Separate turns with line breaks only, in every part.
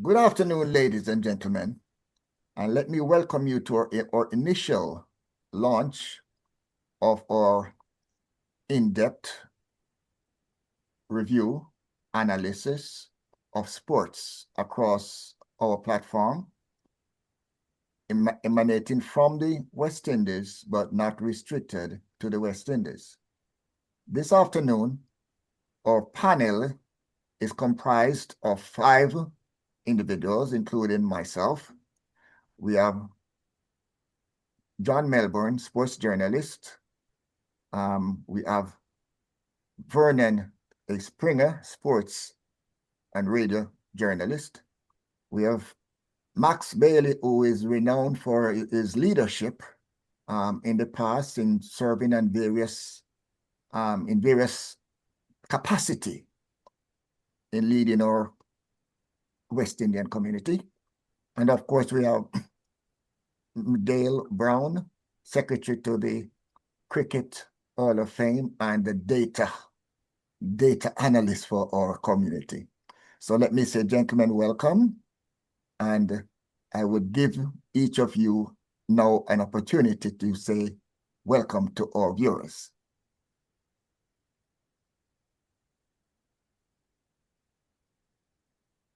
Good afternoon, ladies and gentlemen, and let me welcome you to our initial launch of our in-depth review analysis of sports across our platform, emanating from the West Indies, but not restricted to the West Indies. This afternoon, our panel is comprised of 5 individuals, including myself. We have John Melbourne, sports journalist. We have Vernon Springer, sports and radio journalist. We have Max Bailey, who is renowned for his leadership in the past in serving in various capacity in leading our West Indian community. And of course, we have Dale Brown, secretary to the Cricket Hall of Fame and the data analyst for our community. So let me say, gentlemen, welcome. And I would give each of you now an opportunity to say welcome to our viewers.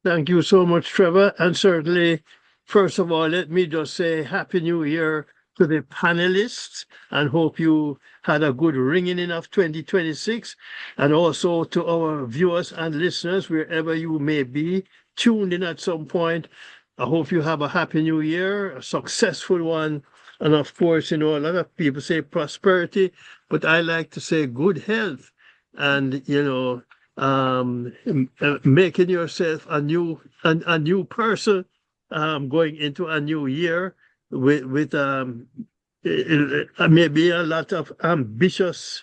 Thank you so much, Trevor. And certainly, first of all, let me just say Happy New Year to the panelists and hope you had a good ringing in of 2026. And also to our viewers and listeners, wherever you may be, tuned in at some point. I hope you have a Happy New Year, a successful one. And of course, a lot of people say prosperity, but I like to say good health. And, making yourself a new person, going into a new year with maybe a lot of ambitious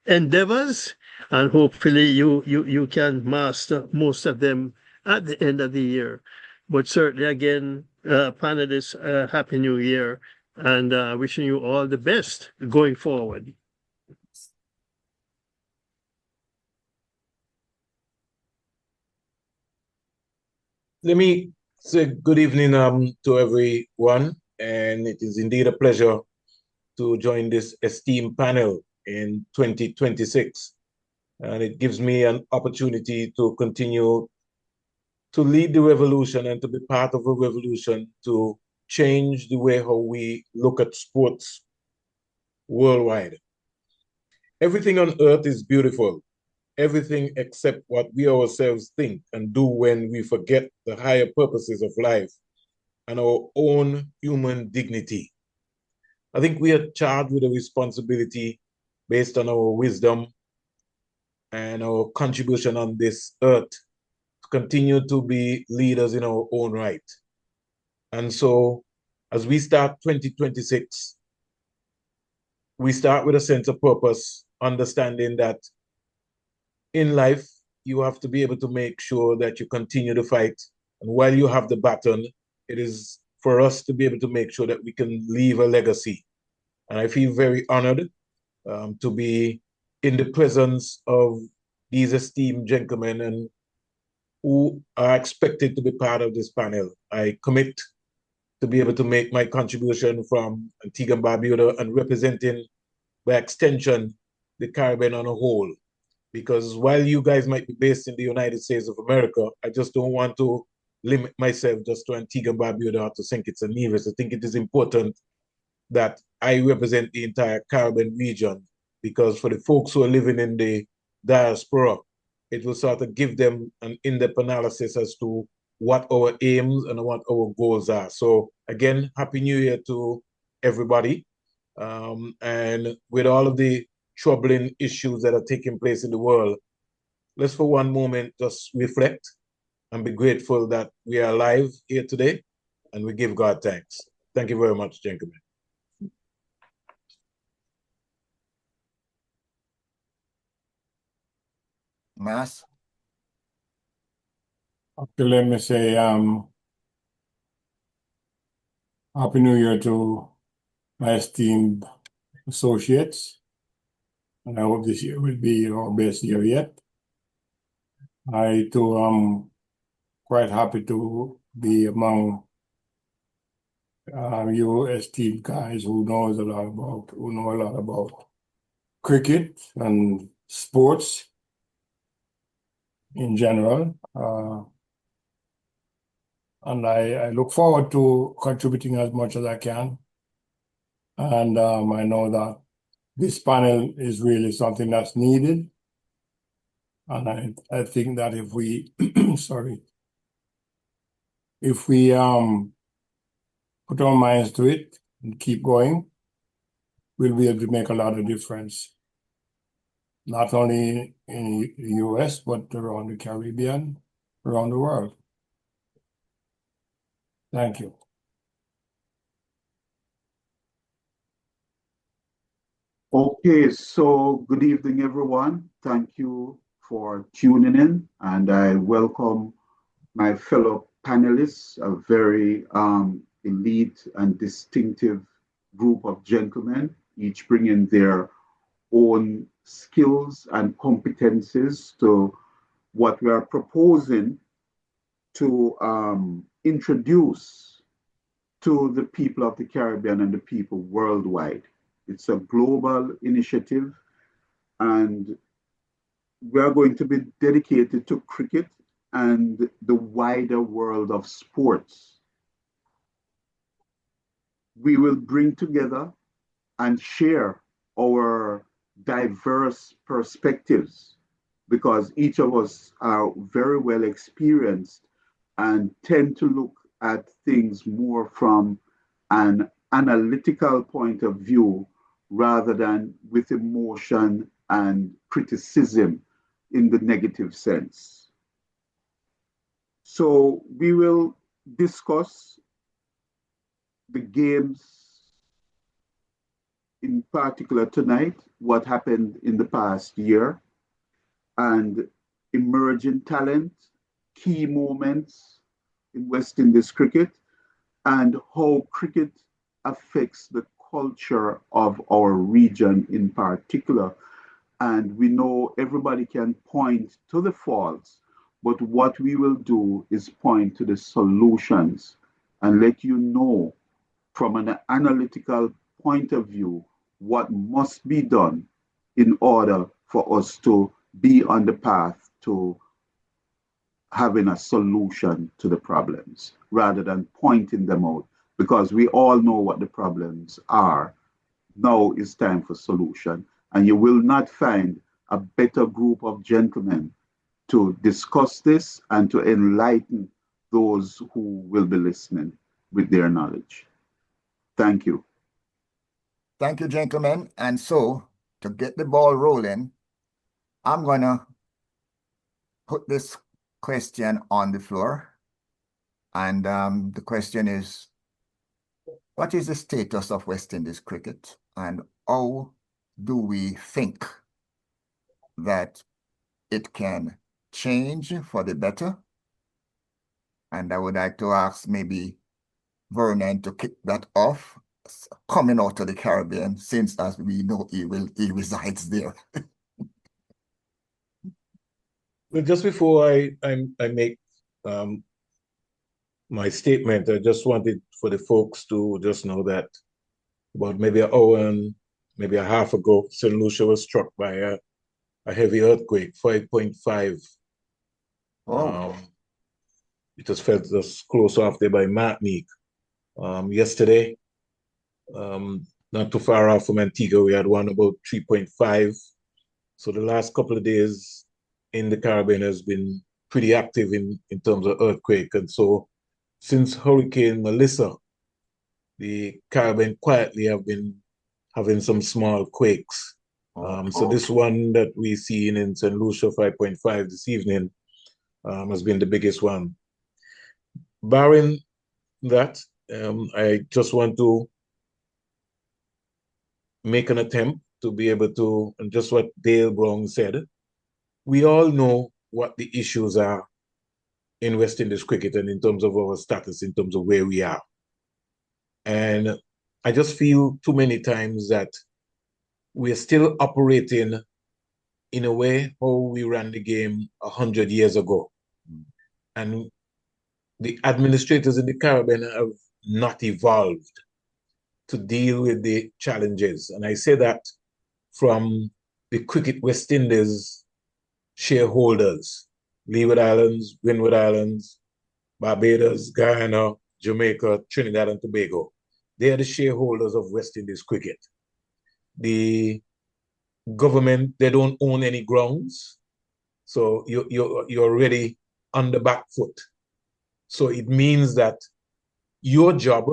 endeavors, and hopefully you can master most of them at the end of the year. But certainly, again, panelists, Happy New Year, and wishing you all the best going forward.
Let me say good evening to everyone, and it is indeed a pleasure to join this esteemed panel in 2026. And it gives me an opportunity to continue to lead the revolution and to be part of a revolution to change the way how we look at sports worldwide. Everything on earth is beautiful. Everything except what we ourselves think and do when we forget the higher purposes of life and our own human dignity. I think we are charged with a responsibility based on our wisdom and our contribution on this earth to continue to be leaders in our own right. And so as we start 2026, we start with a sense of purpose, understanding that in life, you have to be able to make sure that you continue to fight. And while you have the baton, it is for us to be able to make sure that we can leave a legacy. And I feel very honored to be in the presence of these esteemed gentlemen and who are expected to be part of this panel. I commit to be able to make my contribution from Antigua and Barbuda and representing, by extension, the Caribbean on a whole. Because while you guys might be based in the United States of America, I just don't want to limit myself just to Antigua and Barbuda or to St. Kitts and Nevis. I think it is important that I represent the entire Caribbean region, because for the folks who are living in the diaspora, it will sort of give them an in-depth analysis as to what our aims and what our goals are. So again, Happy New Year to everybody. And with all of the troubling issues that are taking place in the world, let's for one moment just reflect and be grateful that we are alive here today, and we give God thanks. Thank you very much, gentlemen.
Mas?
Okay, let me say Happy New Year to my esteemed associates. And I hope this year will be our best year yet. I too am quite happy to be among you esteemed guys who know a lot about cricket and sports in general. And I look forward to contributing as much as I can. And I know that this panel is really something that's needed. And I think that if we, if we put our minds to it and keep going, we'll be able to make a lot of difference, not only in the US, but around the Caribbean, around the world. Thank you.
Okay, so good evening, everyone. Thank you for tuning in, and I welcome my fellow panelists, a very elite and distinctive group of gentlemen, each bringing their own skills and competencies to what we are proposing to introduce to the people of the Caribbean and the people worldwide. It's a global initiative, and we are going to be dedicated to cricket and the wider world of sports. We will bring together and share our diverse perspectives because each of us are very well experienced and tend to look at things more from an analytical point of view rather than with emotion and criticism in the negative sense. So we will discuss the games in particular tonight, what happened in the past year, and emerging talent, key moments in West Indies cricket, and how cricket affects the culture of our region in particular. And we know everybody can point to the faults, but what we will do is point to the solutions and let you know from an analytical point of view what must be done in order for us to be on the path to having a solution to the problems rather than pointing them out, because we all know what the problems are. Now is time for solution, and you will not find a better group of gentlemen to discuss this and to enlighten those who will be listening with their knowledge. Thank you.
Thank you, gentlemen. And so, to get the ball rolling, I'm going to put this question on the floor. And the question is, what is the status of West Indies cricket? And how do we think that it can change for the better? And I would like to ask maybe Vernon to kick that off, coming out of the Caribbean, since as we know he resides there.
Well, just before I make my statement, I just wanted for the folks to just know that about maybe an hour and maybe a half ago, St. Lucia was struck by a heavy earthquake, 5.5.
Oh.
It was felt just close off there by Martinique. Yesterday, not too far off from Antigua, we had one about 3.5. So the last couple of days in the Caribbean has been pretty active in terms of earthquake. And so since Hurricane Melissa, the Caribbean quietly have been having some small quakes. So this one that we seen in St. Lucia, 5.5 this evening, has been the biggest one. Barring that, I just want to make an attempt to be able to, and just what Dale Brown said, we all know what the issues are in West Indies cricket and in terms of our status, in terms of where we are. And I just feel too many times that we're still operating in a way how we ran the game 100 years ago. And the administrators in the Caribbean have not evolved to deal with the challenges. And I say that from the Cricket West Indies shareholders, Leeward Islands, Windward Islands, Barbados, Guyana, Jamaica, Trinidad and Tobago. They are the shareholders of West Indies cricket. The government, they don't own any grounds. So you're already on the back foot. So it means that your job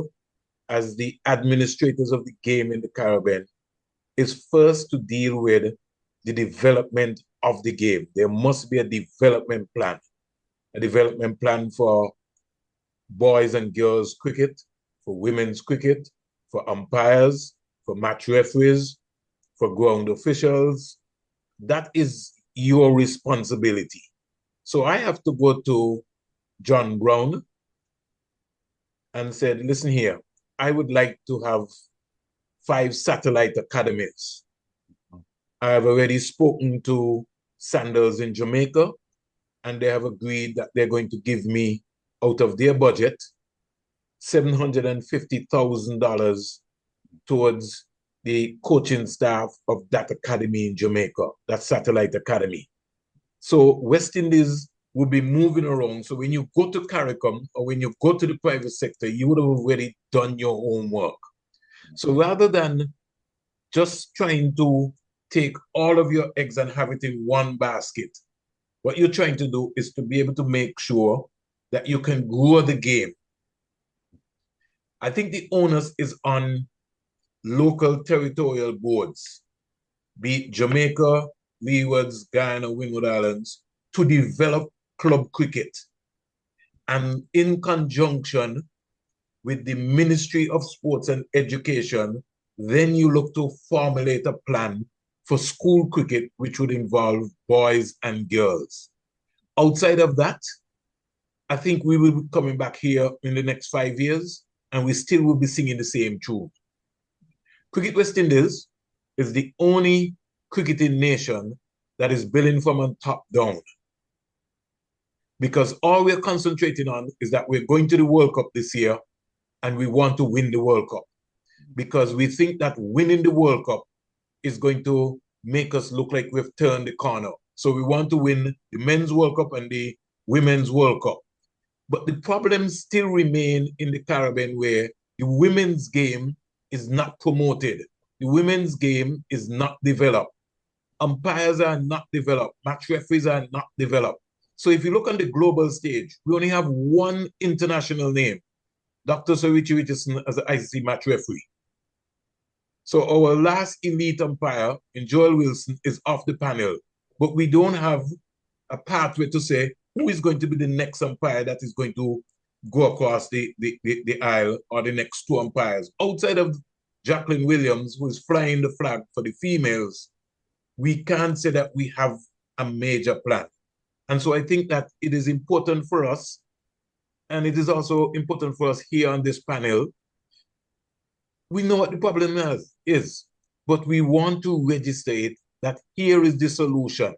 as the administrators of the game in the Caribbean is first to deal with the development of the game. There must be a development plan for boys and girls cricket, for women's cricket, for umpires, for match referees, for ground officials. That is your responsibility. So I have to go to John Brown and said, listen here, I would like to have 5 satellite academies. I have already spoken to Sandals in Jamaica, and they have agreed that they're going to give me, out of their budget, $750,000 towards the coaching staff of that academy in Jamaica, that satellite academy. So West Indies will be moving around. So when you go to CARICOM or when you go to the private sector, you would have already done your homework. So rather than just trying to take all of your eggs and have it in one basket, what you're trying to do is to be able to make sure that you can grow the game. I think the onus is on local territorial boards, be it Jamaica, Leewards, Guyana, Windward Islands, to develop club cricket. And in conjunction with the Ministry of Sports and Education, then you look to formulate a plan for school cricket, which would involve boys and girls. Outside of that, I think we will be coming back here in the next 5 years, and we still will be singing the same tune. Cricket West Indies is the only cricketing nation that is building from on top down. Because all we're concentrating on is that we're going to the World Cup this year and we want to win the World Cup. Because we think that winning the World Cup is going to make us look like we've turned the corner. So we want to win the Men's World Cup and the Women's World Cup. But the problems still remain in the Caribbean, where the women's game is not promoted. The women's game is not developed. Umpires are not developed. Match referees are not developed. So if you look on the global stage, we only have one international name, Dr. Sir Richie Richardson as the ICC match referee. So our last elite umpire, in Joel Wilson, is off the panel. But we don't have a pathway to say who is going to be the next umpire that is going to go across the aisle, or the next 2 umpires. Outside of Jacqueline Williams, who is flying the flag for the females, we can't say that we have a major plan. And so I think that it is important for us, and it is also important for us here on this panel. We know what the problem is, but we want to register it, that here is the solution.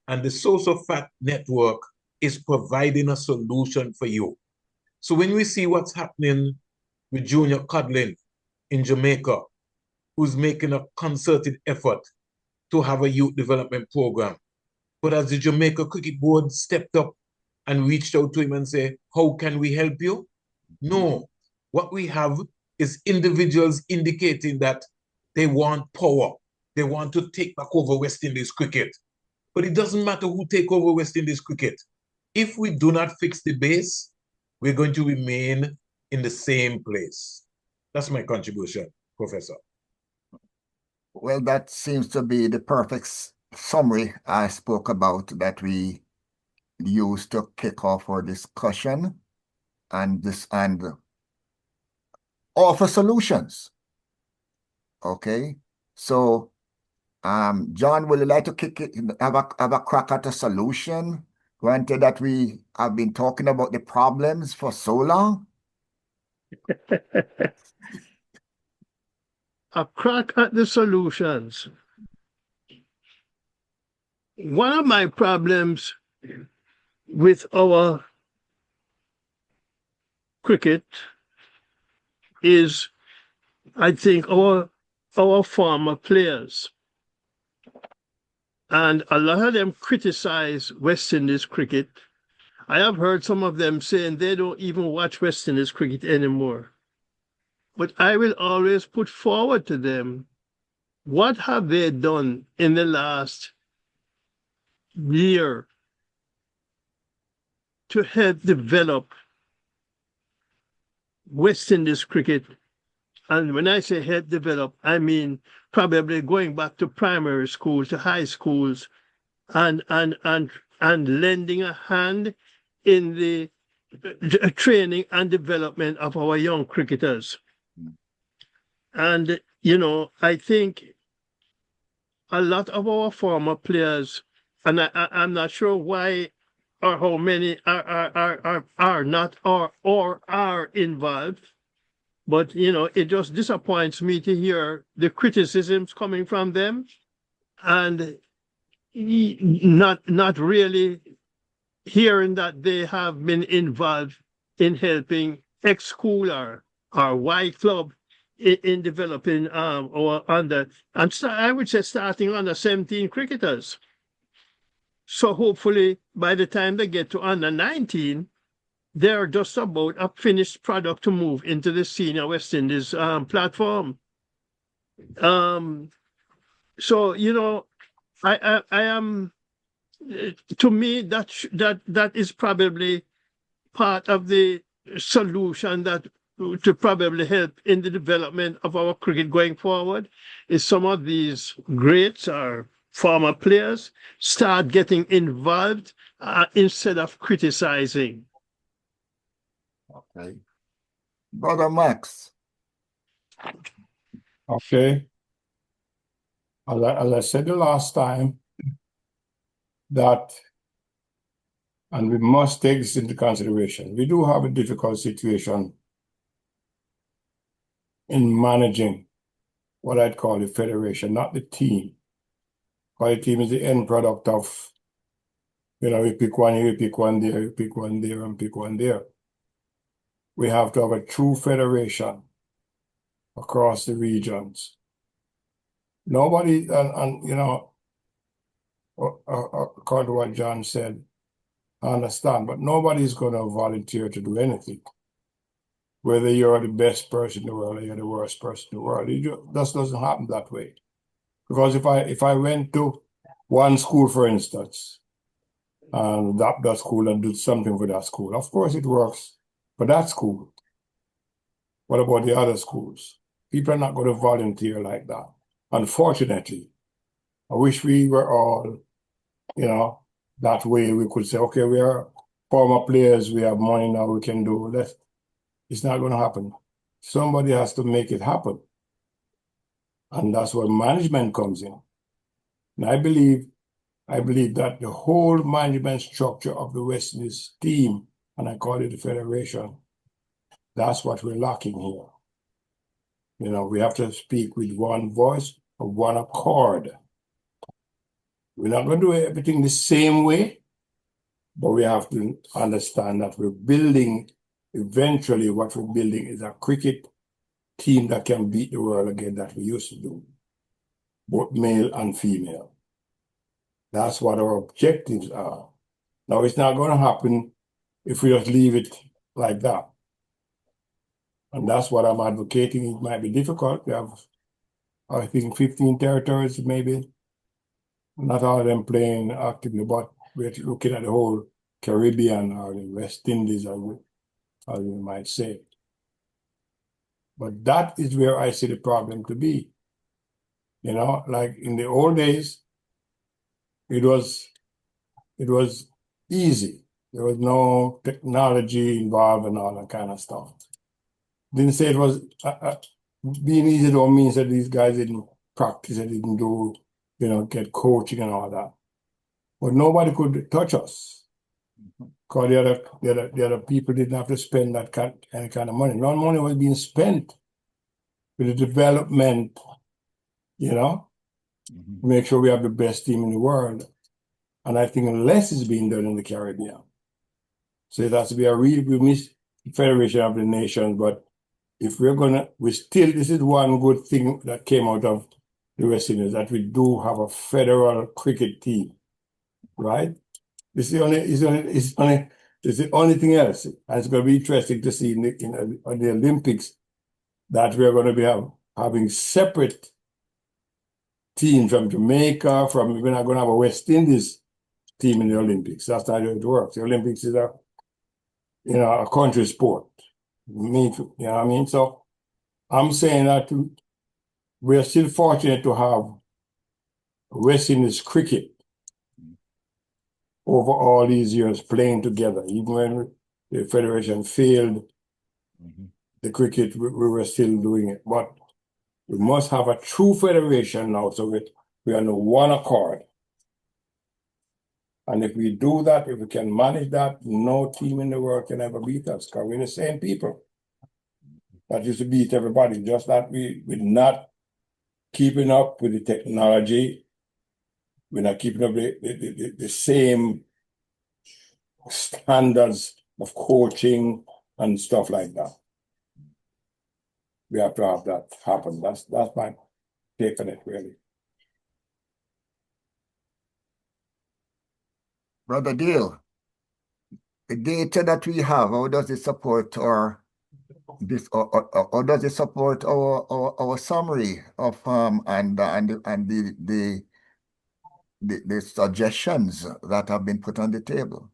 And the SosoFat network is providing a solution for you. So when we see what's happening with Junior Codlin in Jamaica, who's making a concerted effort to have a youth development program, but as the Jamaica Cricket Board stepped up and reached out to him and said, how can we help you? No. What we have is individuals indicating that they want power. They want to take back over West Indies cricket. But it doesn't matter who take over West Indies cricket. If we do not fix the base, we're going to remain in the same place. That's my contribution, Professor.
Well, that seems to be the perfect summary I spoke about that we used to kick off our discussion and offer solutions. Okay, so John, would you like to have a crack at a solution? Granted that we have been talking about the problems for so long.
A crack at the solutions. One of my problems with our cricket is, I think, our former players. And a lot of them criticize West Indies cricket. I have heard some of them saying they don't even watch West Indies cricket anymore. But I will always put forward to them, what have they done in the last year to help develop West Indies cricket? And when I say help develop, I mean probably going back to primary schools, to high schools, and lending a hand in the training and development of our young cricketers. And, you know, I think a lot of our former players, and I'm not sure why or how many are not or are involved, but, you know, it just disappoints me to hear the criticisms coming from them and not really hearing that they have been involved in helping X school or Y club in developing or under, I would say starting under 17 cricketers. So hopefully by the time they get to under 19, they're just about a finished product to move into the senior West Indies platform. So, you know, I am, to me, that is probably part of the solution that to probably help in the development of our cricket going forward, is some of these greats or former players start getting involved instead of criticizing.
Okay. Brother Max.
Okay. As I said the last time, that, and we must take this into consideration, we do have a difficult situation in managing what I'd call the federation, not the team. Because the team is the end product of, you know, we pick one here, you pick one there, you pick one there, and pick one there. We have to have a true federation across the regions. Nobody, and you know, according to what John said, I understand, but nobody's going to volunteer to do anything. Whether you're the best person in the world or you're the worst person in the world, it just doesn't happen that way. Because if I went to one school, for instance, and that school and did something for that school, of course it works for that school. What about the other schools? People are not going to volunteer like that. Unfortunately, I wish we were all, you know, that way. We could say, okay, we are former players, we have money now, we can do this. It's not going to happen. Somebody has to make it happen. And that's where management comes in. And I believe that the whole management structure of the West Indies team, and I call it the federation, that's what we're lacking here. You know, we have to speak with one voice or one accord. We're not going to do everything the same way, but we have to understand that we're building, eventually what we're building is a cricket team that can beat the world again that we used to do, both male and female. That's what our objectives are. Now, it's not going to happen if we just leave it like that. And that's what I'm advocating. It might be difficult. We have, I think, 15 territories, maybe. Not all of them playing actively, but we're looking at the whole Caribbean or the West Indies, as we might say. But that is where I see the problem to be. You know, like in the old days, it was easy. There was no technology involved and all that kind of stuff. Didn't say it was being easy don't mean that these guys didn't practice, they didn't do, you know, get coaching and all that. But nobody could touch us. Because the other people didn't have to spend any kind of money. No money was being spent with the development, you know, make sure we have the best team in the world. And I think less is being done in the Caribbean. So it has to be we Federation of the Nations, but if this is one good thing that came out of the West Indies, that we do have a federal cricket team, right? This is the only thing else. And it's going to be interesting to see in the Olympics that we're going to be having separate teams from Jamaica, we're not going to have a West Indies team in the Olympics. That's not how it works. The Olympics is a country sport. You know what I mean? So I'm saying that we're still fortunate to have West Indies cricket over all these years playing together. Even when the Federation failed, the cricket, we were still doing it. But we must have a true federation now so we are on one accord. And if we do that, if we can manage that, no team in the world can ever beat us because we're the same people that used to beat everybody, just that we're not keeping up with the technology. We're not keeping up the same standards of coaching and stuff like that. We have to have that happen. That's my take on it, really.
Brother Deal, the data that we have, how does it support or does it support our summary of and the suggestions that have been put on the table?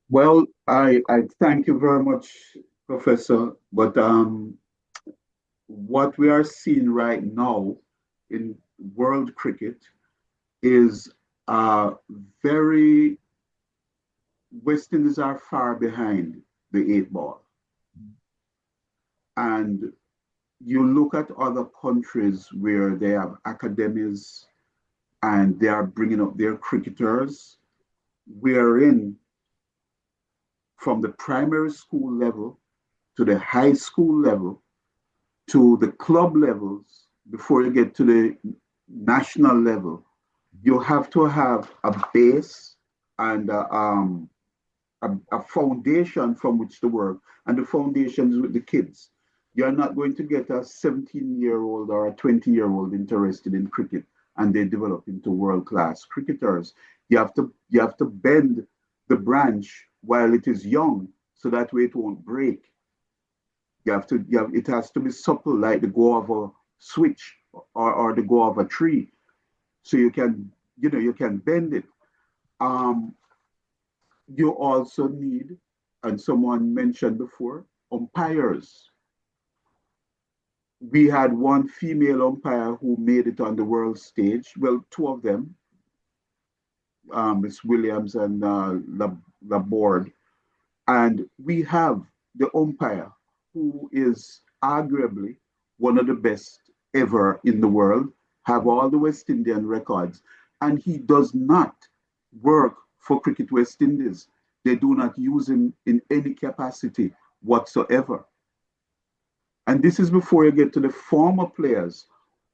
Well, I thank you very much, Professor. But what we are seeing right now in world cricket is very West Indies are far behind the 8 ball. And you look at other countries where they have academies and they are bringing up their cricketers, wherein from the primary school level to the high school level to the club levels, before you get to the national level, you have to have a base and a foundation from which to work, and the foundation is with the kids. You're not going to get a 17-year-old or a 20-year-old interested in cricket and they develop into world-class cricketers. You have to bend the branch while it is young, so that way it won't break. It has to be supple like the go of a switch or the go of a tree, so you can bend it. You also need, and someone mentioned before, umpires. We had one female umpire who made it on the world stage. Well, two of them, Miss Williams and Laborde. And we have the umpire who is arguably one of the best ever in the world, have all the West Indian records, and he does not work for Cricket West Indies. They do not use him in any capacity whatsoever. And this is before you get to the former players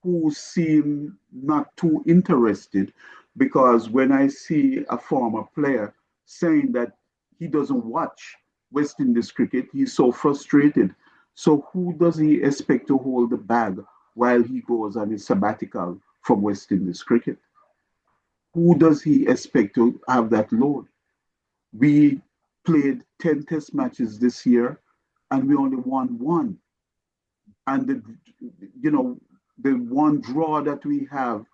who seem not too interested, because when I see a former player saying that he doesn't watch West Indies cricket, he's so frustrated. So who does he expect to hold the bag while he goes on his sabbatical from West Indies cricket? Who does he expect to have that load? We played 10 test matches this year and we only won one. And the one draw that we have,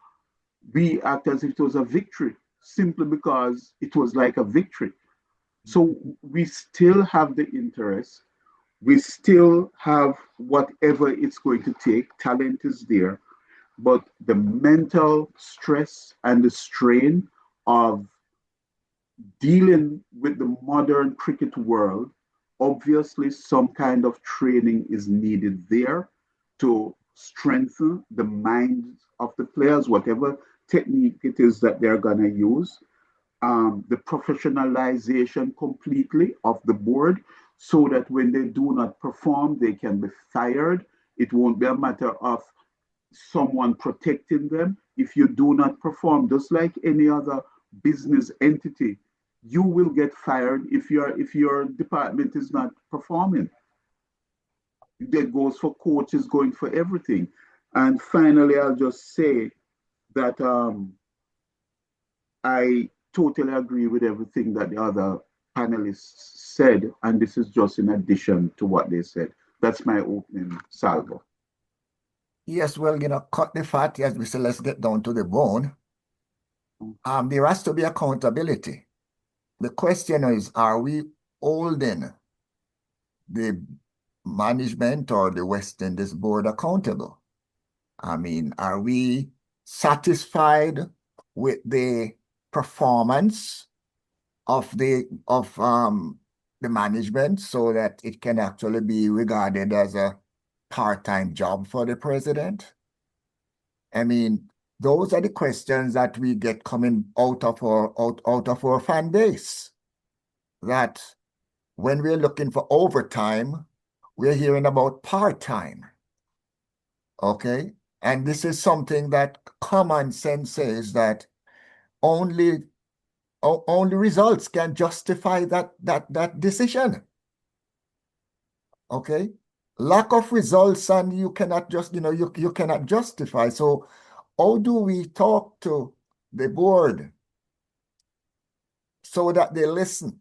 we act as if it was a victory simply because it was like a victory. So we still have the interest. We still have whatever it's going to take. Talent is there. But the mental stress and the strain of dealing with the modern cricket world, obviously some kind of training is needed there to strengthen the minds of the players, whatever technique it is that they're going to use. The professionalization completely of the board, so that when they do not perform, they can be fired. It won't be a matter of someone protecting them. If you do not perform, just like any other business entity, you will get fired if your department is not performing. That goes for coaches, going for everything. And finally, I'll just say that I totally agree with everything that the other panelists said, and this is just in addition to what they said. That's my opening salvo.
Yes, well, cut the fat, as we say, let's get down to the bone. There has to be accountability. The question is, are we holding the management or the West Indies board accountable? I mean, are we satisfied with the performance of the management so that it can actually be regarded as a part-time job for the president? I mean, those are the questions that we get coming out of our fan base. That when we're looking for overtime, we're hearing about part-time. Okay? And this is something that common sense says that only results can justify that decision. Okay? Lack of results, and you cannot you cannot justify. So how do we talk to the board so that they listen?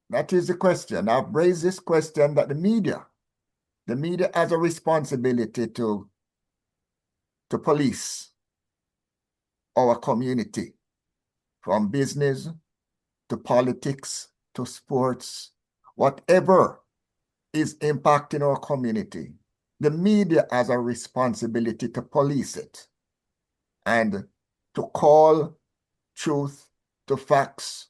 That is the question. I've raised this question that the media has a responsibility to police our community, from business to politics to sports, whatever is impacting our community. The media has a responsibility to police it and to call truth to facts.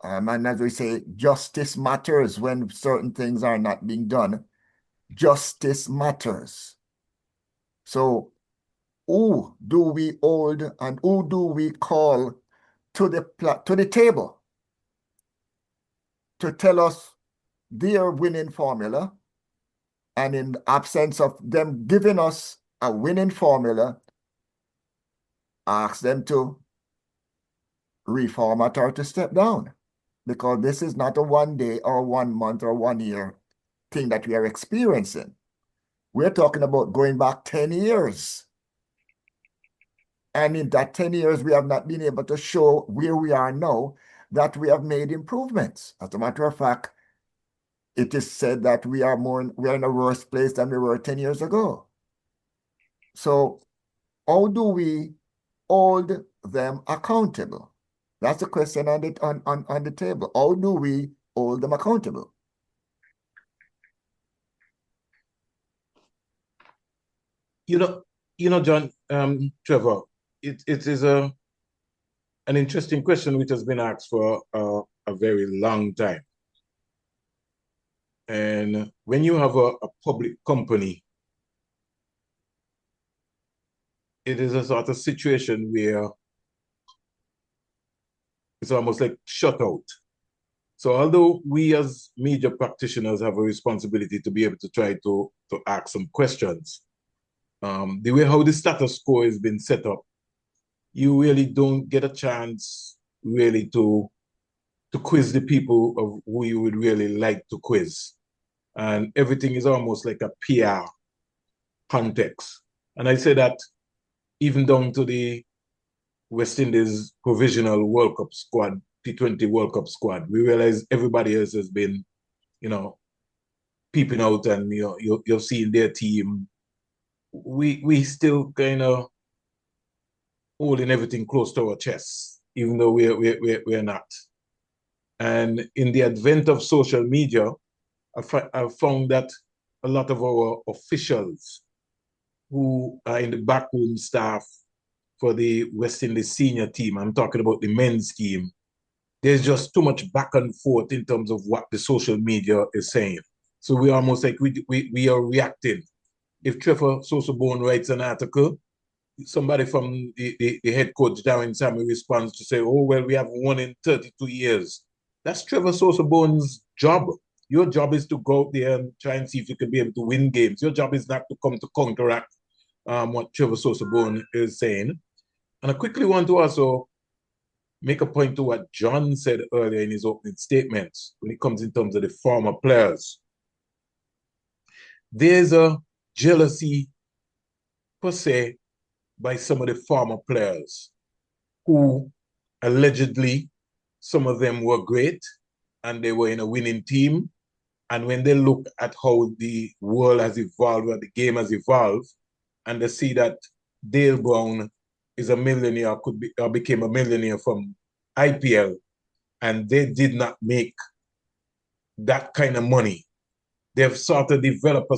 And as we say, justice matters when certain things are not being done. Justice matters. So who do we hold and who do we call to the table to tell us their winning formula? And in the absence of them giving us a winning formula, ask them to reformat or to step down. Because this is not a 1 day or 1 month or 1 year thing that we are experiencing. We're talking about going back 10 years. And in that 10 years, we have not been able to show where we are now that we have made improvements. As a matter of fact, it is said that we are in a worse place than we were 10 years ago. So how do we hold them accountable? That's the question on the table. How do we hold them accountable?
John, Trevor, it is an interesting question which has been asked for a very long time. And when you have a public company, it is a sort of situation where it's almost like shut out. So although we as media practitioners have a responsibility to be able to try to ask some questions, the way how the status quo has been set up, you really don't get a chance really to quiz the people of who you would really like to quiz. And everything is almost like a PR context. And I say that even down to the West Indies provisional World Cup squad, T20 World Cup squad, we realize everybody else has been, peeping out, and you're seeing their team. We still kind of holding everything close to our chests, even though we're not. And in the advent of social media, I found that a lot of our officials who are in the backroom staff for the West Indies senior team, I'm talking about the men's team, there's just too much back and forth in terms of what the social media is saying. So we almost like we are reacting. If Trevor SosoBone writes an article, somebody from the head coach, Darren Sammy, responds to say, oh, well, we haven't won in 32 years. That's Trevor SosoBone's job. Your job is to go out there and try and see if you can be able to win games. Your job is not to come to counteract what Trevor SosoBone is saying. And I quickly want to also make a point to what John said earlier in his opening statements when it comes in terms of the former players. There's a jealousy, per se, by some of the former players who allegedly, some of them were great and they were in a winning team. And when they look at how the world has evolved, or the game has evolved, and they see that Dale Brown is a millionaire, or became a millionaire from IPL, and they did not make that kind of money. They've sort of developed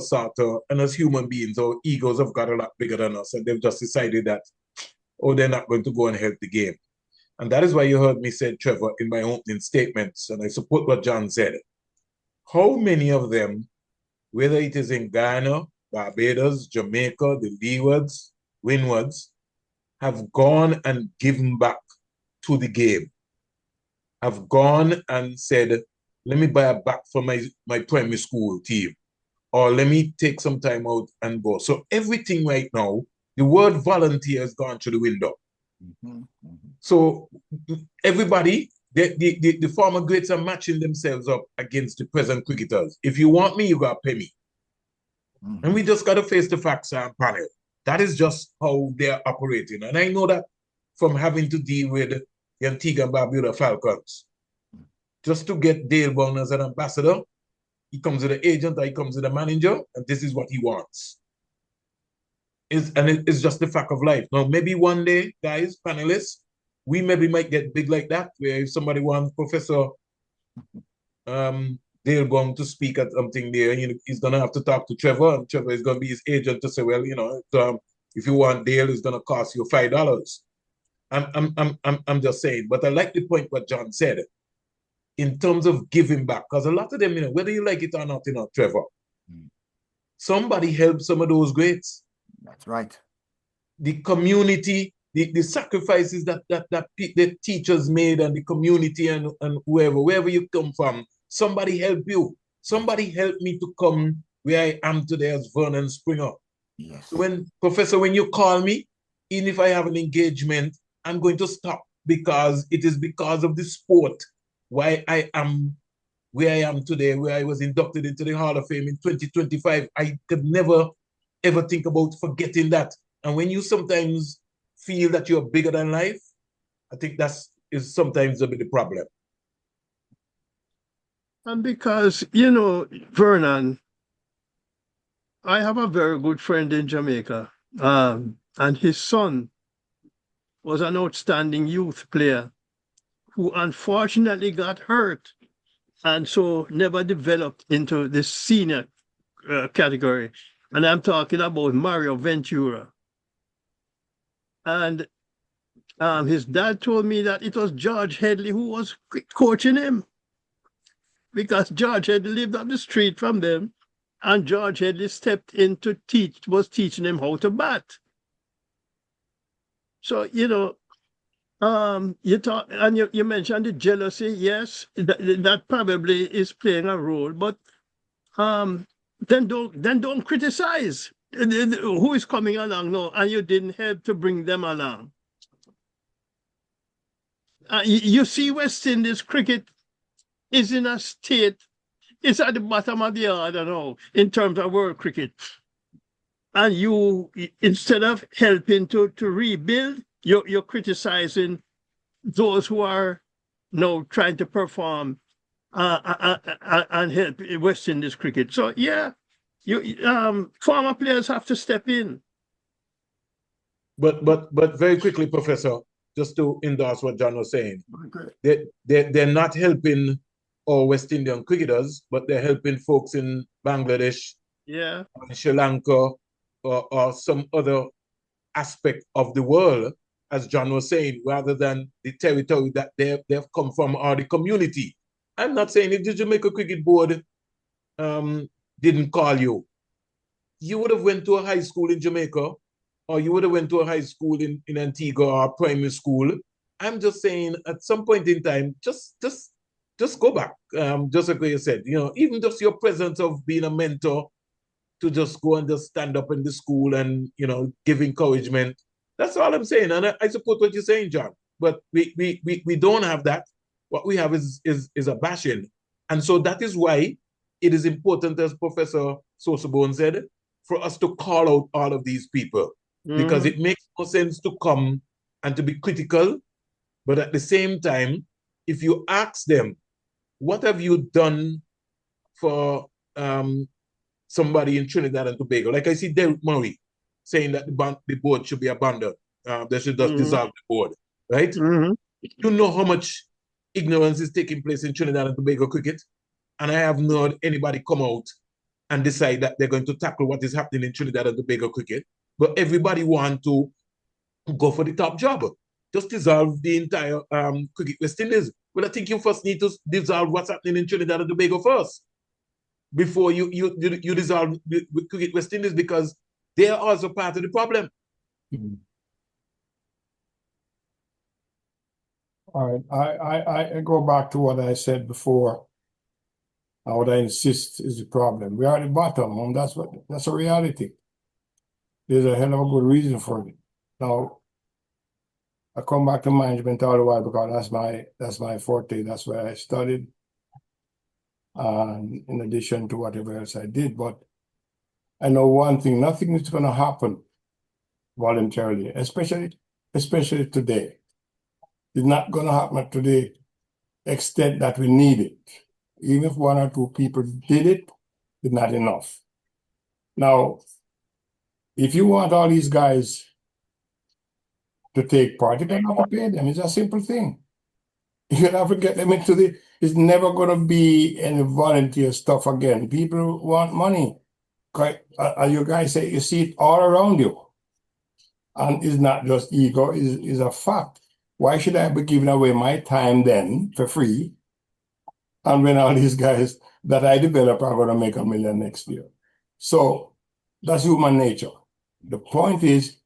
and as human beings, our egos have got a lot bigger than us, and they've just decided that, oh, they're not going to go and help the game. And that is why you heard me say, Trevor, in my opening statements, and I support what John said. How many of them, whether it is in Ghana, Barbados, Jamaica, the Leewards, Windwards, have gone and given back to the game, have gone and said, let me buy a bat for my primary school team, or let me take some time out and go. So everything right now, the word volunteer has gone through the window. So everybody, the former greats are matching themselves up against the present cricketers. If you want me, you got to pay me. And we just got to face the facts and panel. That is just how they're operating. And I know that from having to deal with the Antigua and Barbuda Falcons. Just to get Dale Brown as an ambassador, he comes with an agent or he comes with a manager, and this is what he wants. It's just the fact of life. Now, maybe one day, guys, panelists, we maybe might get big like that, where if somebody wants Professor Dale Brown to speak at something there, he's going to have to talk to Trevor, and Trevor is going to be his agent to say, well, if you want Dale, it's going to cost you $5. I'm just saying. But I like the point what John said in terms of giving back, because a lot of them, whether you like it or not, Trevor, somebody helped some of those greats.
That's right.
The community, the sacrifices that the teachers made, and the community, and wherever you come from, somebody helped you. Somebody helped me to come where I am today as Vernon Springer.
Yes.
So when you call me, even if I have an engagement, I'm going to stop, because it is because of the sport why I am where I am today, where I was inducted into the Hall of Fame in 2025. I could never, ever think about forgetting that. And when you sometimes feel that you're bigger than life, I think is sometimes a bit of the problem.
And because, Vernon, I have a very good friend in Jamaica, and his son was an outstanding youth player who unfortunately got hurt and so never developed into the senior category. And I'm talking about Mario Ventura. And his dad told me that it was George Headley who was coaching him, because George Headley lived up the street from them, and George Headley stepped in to was teaching him how to bat. So, you talk, and you mentioned the jealousy. Yes, that probably is playing a role, but then don't criticize who is coming along now, and you didn't help to bring them along. You see, West Indies cricket is in a state, it's at the bottom of the order now in terms of world cricket. And you, instead of helping to rebuild, you're criticizing those who are now trying to perform and help West Indies cricket. So yeah, former players have to step in.
But very quickly, Professor, just to endorse what John was saying, they're not helping all West Indian cricketers, but they're helping folks in Bangladesh, Sri Lanka, or some other aspect of the world, as John was saying, rather than the territory that they've come from or the community. I'm not saying if the Jamaica Cricket Board didn't call you, you would have went to a high school in Jamaica, or you would have went to a high school in Antigua or primary school. I'm just saying, at some point in time, just go back. Just like you said, even just your presence of being a mentor, to just go and just stand up in the school and give encouragement. That's all I'm saying. And I support what you're saying, John. But we don't have that. What we have is a bashing. And so that is why it is important, as Professor SosoBone said, for us to call out all of these people. Because it makes no sense to come and to be critical. But at the same time, if you ask them, what have you done for somebody in Trinidad and Tobago? Like I see Derek Murray saying that the board should be abandoned. They should just dissolve the board, right? You know how much ignorance is taking place in Trinidad and Tobago cricket, and I have not heard anybody come out and decide that they're going to tackle what is happening in Trinidad and Tobago cricket. But everybody want to go for the top job. Just dissolve the entire cricket West Indies. Well, I think you first need to dissolve what's happening in Trinidad and Tobago first before you dissolve with cricket West Indies, because they are also part of the problem.
All right, I go back to what I said before. What I insist is the problem. We are at the bottom, and that's a reality. There's a hell of a good reason for it. Now, I come back to management all the while because that's my forte. That's where I studied, in addition to whatever else I did. But I know one thing: nothing is going to happen voluntarily, especially today. It's not going to happen to the extent that we need it. Even if one or two people did it, it's not enough. Now, if you want all these guys to take part, you're going to have to pay them. It's a simple thing. You're going to have to get them into it's never going to be any volunteer stuff again. People want money. You guys say, you see it all around you. And it's not just ego, it's a fact. Why should I be giving away my time then for free? And when all these guys that I develop are going to make $1 million next year. So that's human nature. The point is,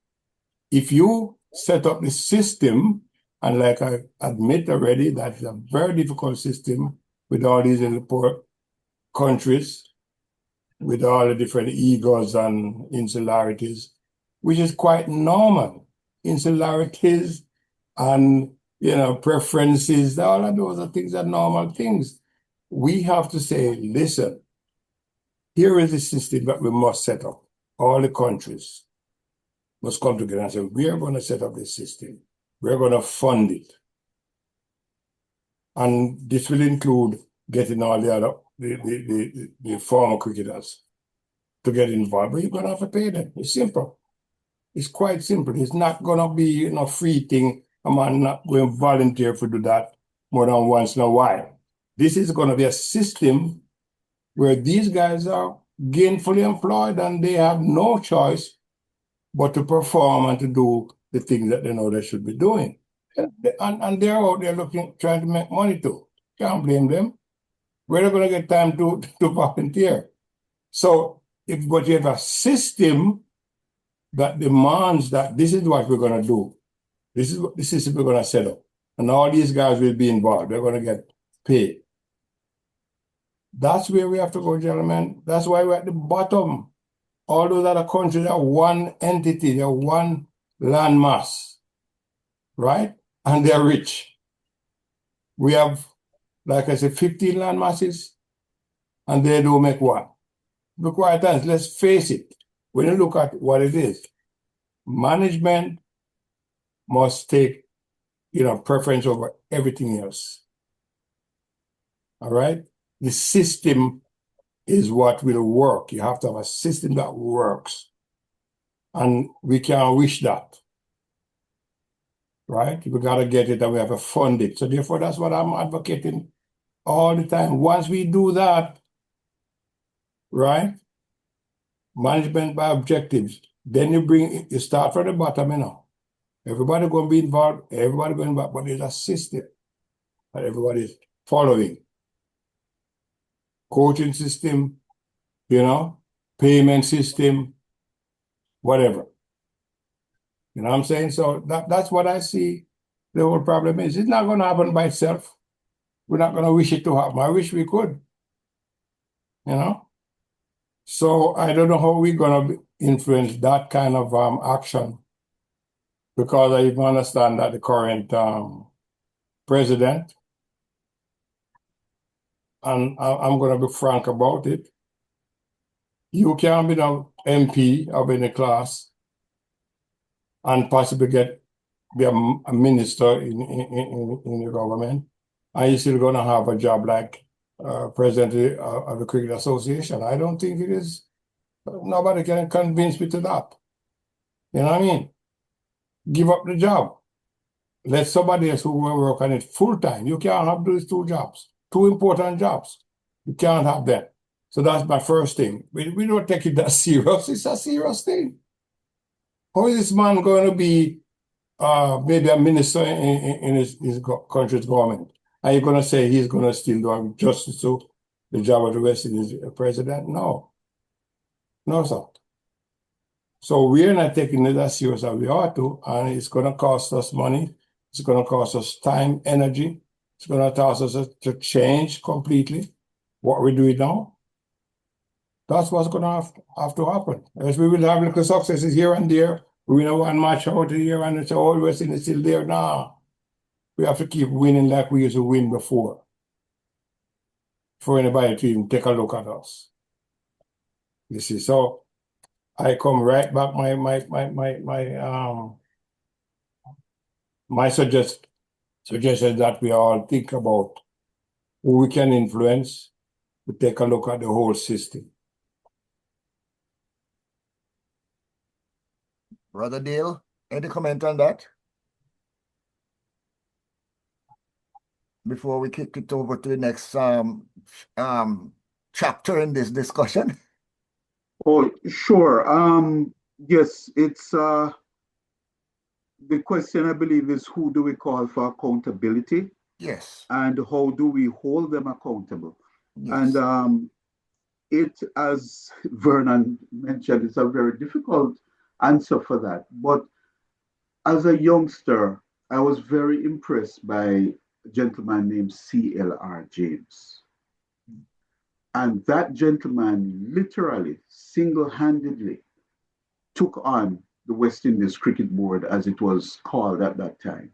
if you set up the system, and like I admit already, that's a very difficult system with all these little poor countries, with all the different egos and insularities, which is quite normal. Insularities and, preferences, all of those are things that are normal things. We have to say, listen, here is the system that we must set up. All the countries must come together and say, we are going to set up this system. We're going to fund it. And this will include getting all the former cricketers to get involved. But you're going to have to pay them. It's simple. It's quite simple. It's not going to be a free thing. A man not going to volunteer to do that more than once in a while. This is going to be a system where these guys are gainfully employed and they have no choice but to perform and to do the things that they know they should be doing. And they're out there trying to make money too. Can't blame them. Where are they going to get time to volunteer? So, but you have a system that demands that this is what we're going to do. This is what the system we're going to set up. And all these guys will be involved. They're going to get paid. That's where we have to go, gentlemen. That's why we're at the bottom. All those other countries are one entity. They're one landmass, right? And they're rich. We have, like I said, 15 landmasses, and they don't make one. Look what it is. Let's face it. When you look at what it is, management must take, preference over everything else. All right? The system is what will work. You have to have a system that works. And we can't wish that. Right? We got to get it and we have to fund it. So therefore, that's what I'm advocating all the time. Once we do that, right? Management by objectives, then you start from the bottom, Everybody going to be involved, everybody going involved, but there's a system that everybody's following. Coaching system, payment system, whatever. You know what I'm saying? So that's what I see the whole problem is. It's not going to happen by itself. We're not going to wish it to happen. I wish we could. So I don't know how we're going to influence that kind of action because I even understand that the current president, and I'm going to be frank about it, you can be an MP of any class and possibly be a minister in the government, and you're still going to have a job like president of the Cricket Association. I don't think it is. Nobody can convince me to that. You know what I mean? Give up the job. Let somebody else who will work on it full time. You can't have those two jobs, two important jobs. You can't have them. So that's my first thing. We don't take it that serious. It's a serious thing. How is this man going to be maybe a minister in his country's government? Are you going to say he's going to still do justice to the job of the West Indies president? No. No, sir. So we're not taking it as serious as we ought to, and it's going to cost us money. It's going to cost us time, energy. It's going to cost us to change completely what we're doing now. That's what's going to have to happen. As we will have little successes here and there. We know one match out here and it's all West Indies still there. Now we have to keep winning like we used to win before for anybody to even take a look at us. You see, so I come right back my suggestion that we all think about who we can influence to take a look at the whole system.
Brother Dale, any comment on that? Before we kick it over to the next chapter in this discussion.
Oh, sure. Yes, it's the question I believe is who do we call for accountability?
Yes.
And how do we hold them accountable?
Yes.
And it, as Vernon mentioned, it's a very difficult answer for that. But as a youngster, I was very impressed by a gentleman named C.L.R. James. And that gentleman literally, single-handedly took on the West Indies Cricket Board, as it was called at that time.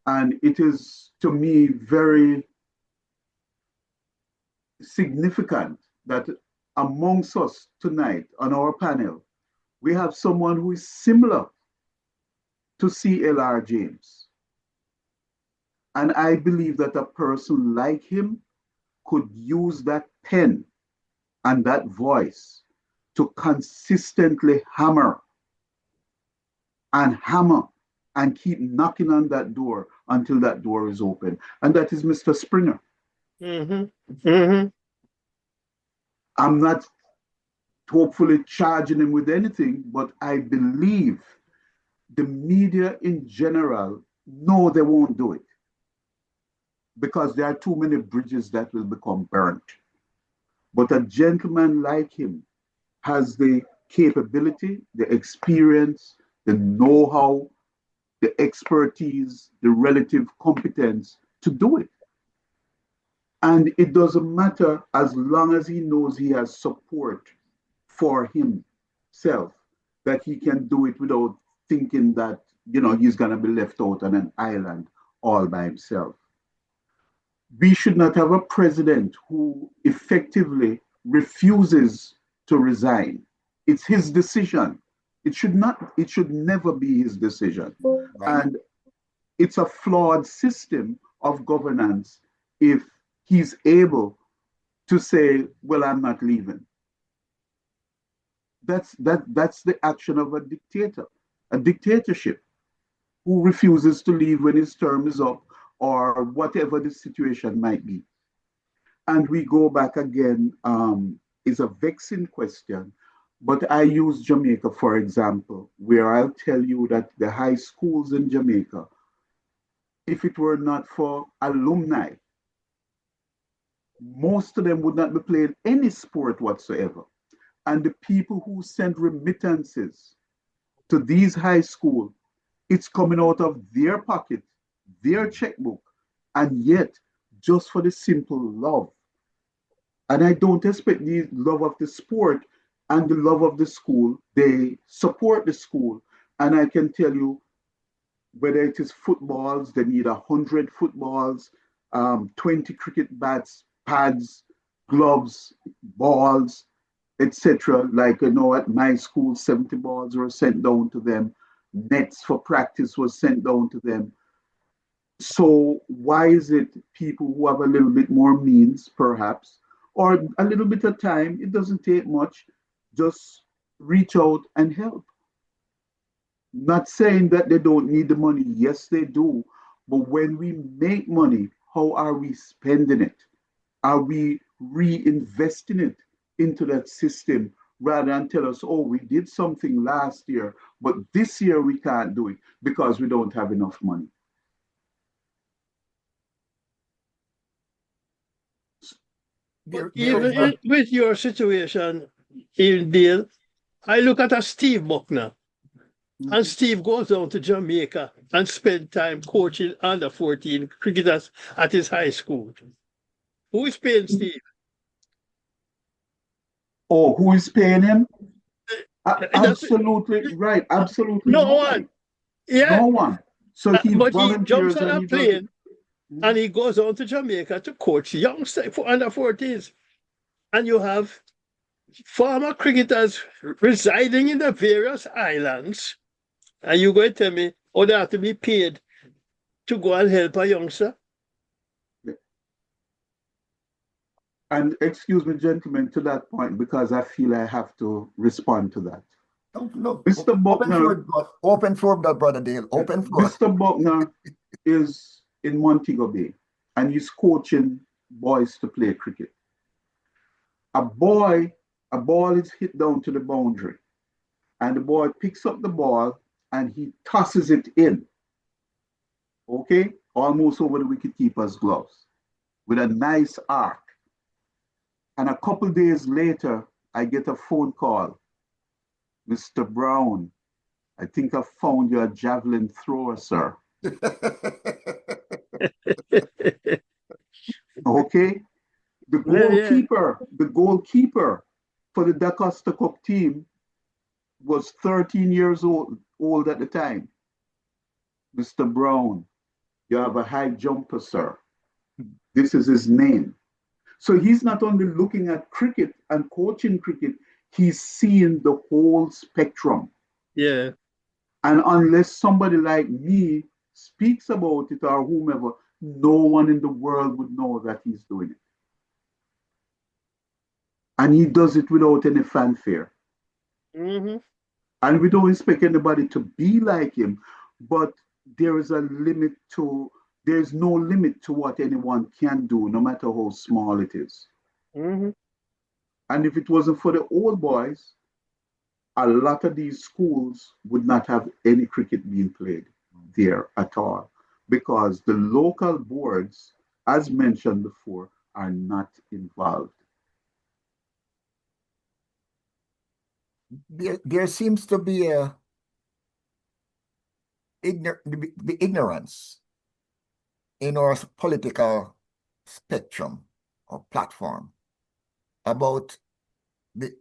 And it is, to me, very significant that amongst us tonight on our panel, we have someone who is similar to C.L.R. James. And I believe that a person like him could use that pen and that voice to consistently hammer and keep knocking on that door until that door is open. And that is Mr. Springer.
Mm-hmm. Mm-hmm.
I'm not hopefully charging him with anything, but I believe the media in general know they won't do it because there are too many bridges that will become burnt. But a gentleman like him has the capability, the experience, the know-how, the expertise, the relative competence to do it. And it doesn't matter as long as he knows he has support for himself, that he can do it without thinking that, he's going to be left out on an island all by himself. We should not have a president who effectively refuses to resign. It's his decision. It should never be his decision.
Right.
And it's a flawed system of governance if he's able to say, well, I'm not leaving. That's the action of a dictator, a dictatorship, who refuses to leave when his term is up or whatever the situation might be. And we go back again, is a vexing question, but I use Jamaica, for example, where I'll tell you that the high schools in Jamaica, if it were not for alumni, most of them would not be playing any sport whatsoever. And the people who send remittances to these high schools, it's coming out of their pocket, their checkbook, and yet just for the simple love. And I don't expect the love of the sport and the love of the school. They support the school. And I can tell you, whether it is footballs, they need 100 footballs, 20 cricket bats, pads, gloves, balls, etc. Like, at my school, 70 balls were sent down to them. Nets for practice was sent down to them. So why is it people who have a little bit more means, perhaps, or a little bit of time, it doesn't take much, just reach out and help? Not saying that they don't need the money. Yes, they do. But when we make money, how are we spending it? Are we reinvesting it into that system rather than tell us, oh, we did something last year, but this year we can't do it because we don't have enough money?
Even with your situation, even Dale, I look at a Steve Buckner, and Steve goes down to Jamaica and spend time coaching under 14 cricketers at his high school. Who is paying Steve?
Oh, who is paying him? Absolutely right. Absolutely
no
no
one. Yeah.
No one. So he
but he jumps
volunteers
on
and
a
he does it.
plane and he goes on to Jamaica to coach youngsters for under 14s. And you have former cricketers residing in the various islands. And you're going to tell me, oh, they have to be paid to go and help a youngster?
And excuse me, gentlemen, to that point, because I feel I have to respond to that.
No,
Mr. Buckner,
open floor, brother Dale. Open floor.
Mr. Buckner is in Montego Bay and he's coaching boys to play cricket. A ball is hit down to the boundary, and the boy picks up the ball and he tosses it in, okay, almost over the wicketkeeper's gloves with a nice arc. And a couple days later, I get a phone call. Mr. Brown, I think I found you a javelin thrower, sir. Okay? The goalkeeper for the Da Costa Cup team was 13 years old at the time. Mr. Brown, you have a high jumper, sir. This is his name. So he's not only looking at cricket and coaching cricket, he's seeing the whole spectrum.
Yeah.
And unless somebody like me speaks about it or whomever, no one in the world would know that he's doing it. And he does it without any fanfare.
Mm-hmm.
And we don't expect anybody to be like him, but there's no limit to what anyone can do, no matter how small it is.
Mm-hmm.
And if it wasn't for the old boys, a lot of these schools would not have any cricket being played there at all, because the local boards, as mentioned before, are not involved.
There seems to be the ignorance in our political spectrum or platform about the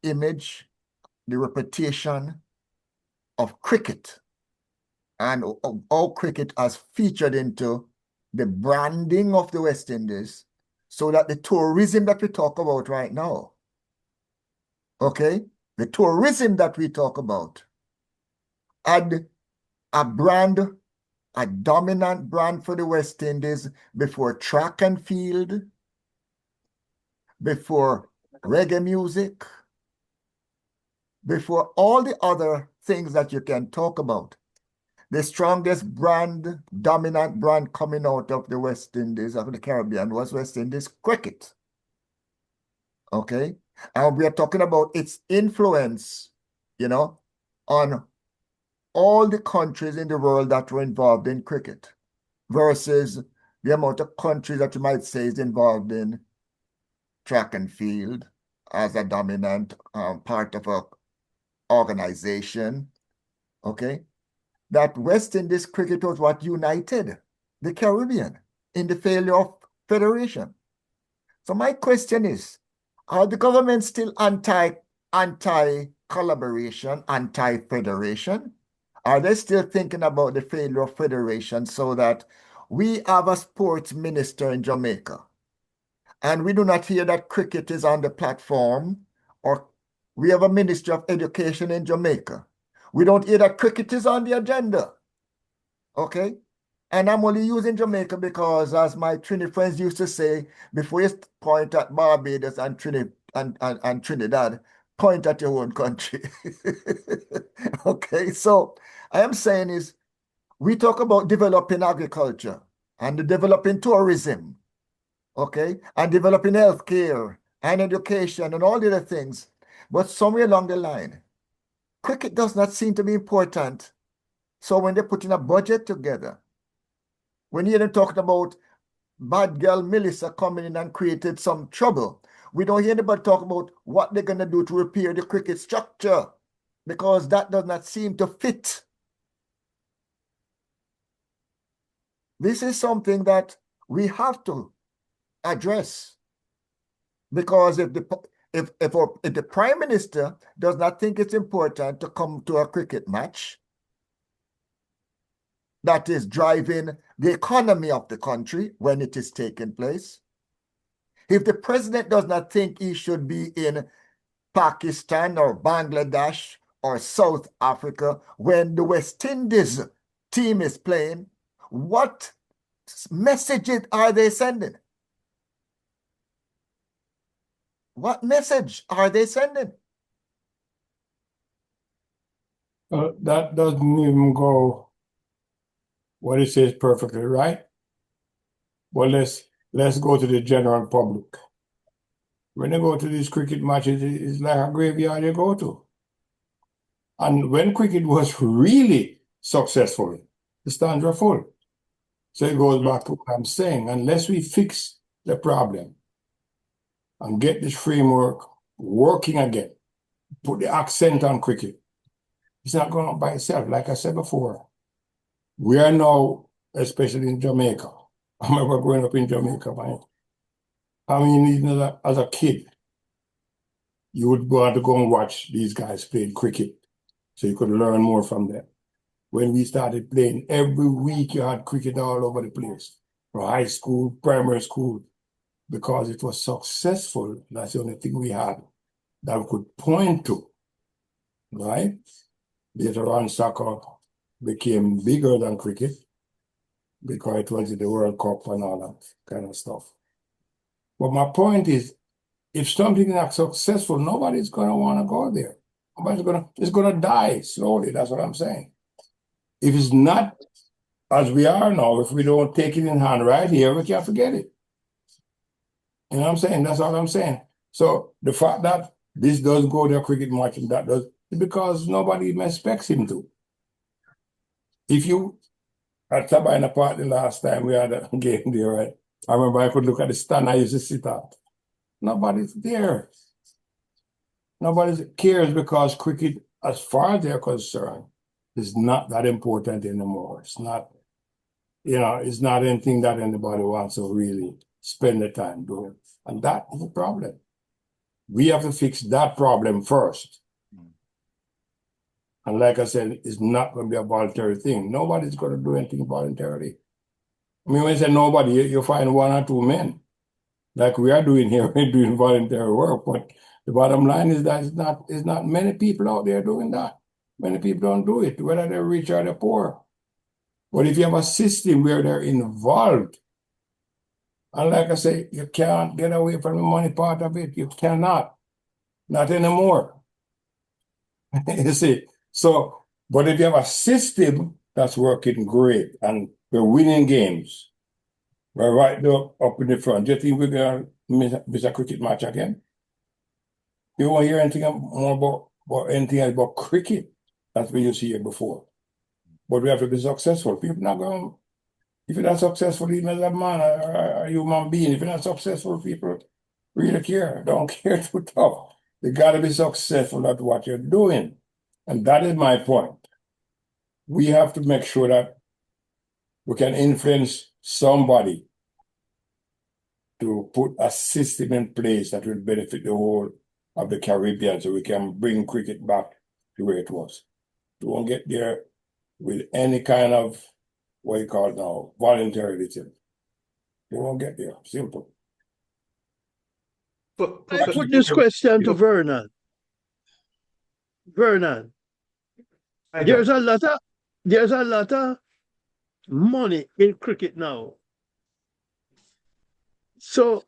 image, the reputation of cricket, and how cricket has featured into the branding of the West Indies, so that the tourism that we talk about right now, okay, the tourism that we talk about, had a brand, a dominant brand for the West Indies before track and field, before reggae music, before all the other things that you can talk about. The strongest brand, dominant brand coming out of the West Indies, of the Caribbean, was West Indies cricket. Okay? And we are talking about its influence, on all the countries in the world that were involved in cricket versus the amount of countries that you might say is involved in track and field as a dominant part of a organization. Okay? That West Indies cricket was what united the Caribbean in the failure of federation. So my question is, are the government still anti-collaboration, anti-federation? Are they still thinking about the failure of federation so that we have a sports minister in Jamaica and we do not hear that cricket is on the platform, or we have a Ministry of Education in Jamaica. We don't hear that cricket is on the agenda. Okay? And I'm only using Jamaica because, as my Trini friends used to say, before you point at Barbados and Trinidad, point at your own country. Okay, so I am saying is we talk about developing agriculture and developing tourism, okay, and developing healthcare and education and all the other things. But somewhere along the line, cricket does not seem to be important. So when they're putting a budget together, when you hear them talking about bad girl Melissa coming in and created some trouble, we don't hear anybody talk about what they're going to do to repair the cricket structure, because that does not seem to fit. This is something that we have to address, because if the Prime Minister does not think it's important to come to a cricket match that is driving the economy of the country when it is taking place, if the president does not think he should be in Pakistan or Bangladesh or South Africa when the West Indies team is playing, what messages are they sending? What message are they sending?
That doesn't even go what it says perfectly right. Well, let's go to the general public. When you go to these cricket matches, it's like a graveyard you go to. And when cricket was really successful, the stands were full. So it goes back to what I'm saying. Unless we fix the problem and get this framework working again, put the accent on cricket, it's not going on by itself. Like I said before, we are now, especially in Jamaica. I remember growing up in Jamaica, man. I mean, even as a kid, you would go out to go and watch these guys playing cricket so you could learn more from them. When we started playing, every week you had cricket all over the place, from high school, primary school, because it was successful. That's the only thing we had that we could point to, right? Later on, soccer became bigger than cricket because it was in the World Cup and all that kind of stuff. But my point is, if something is not successful, nobody's going to want to go there. It's going to die slowly. That's what I'm saying. If it's not as we are now, if we don't take it in hand right here, we can't forget it. You know what I'm saying? That's all I'm saying. So the fact that this does go to a cricket match and that does, it's because nobody even expects him to. If you at Sabina Park the last time we had a game there, right? I remember I could look at the stand I used to sit at. Nobody's there. Nobody cares because cricket, as far as they're concerned, is not that important anymore. It's not, it's not anything that anybody wants to really spend the time doing. And that is a problem. We have to fix that problem first. And like I said, it's not going to be a voluntary thing. Nobody's going to do anything voluntarily. I mean, when you say nobody, you find one or two men, like we are doing here, we're doing voluntary work. But the bottom line is that it's not many people out there doing that. Many people don't do it, whether they're rich or they're poor. But if you have a system where they're involved, and like I say, you can't get away from the money part of it. You cannot. Not anymore. You see? So, but if you have a system that's working great and we're winning games, we're right there up in the front. Do you think we're going to miss a cricket match again? You won't hear anything more about anything about cricket as we used to hear before. But we have to be successful. People not going, if you're not successful, even as a man or a human being, if you're not successful, people really care. Don't care too tough. You got to be successful at what you're doing. And that is my point. We have to make sure that we can influence somebody to put a system in place that will benefit the whole of the Caribbean so we can bring cricket back to where it was. We won't get there with any kind of, what you call it now, voluntarily. They won't get there. Simple.
I put this question to Vernon. Vernon, there's a lot of money in cricket now. So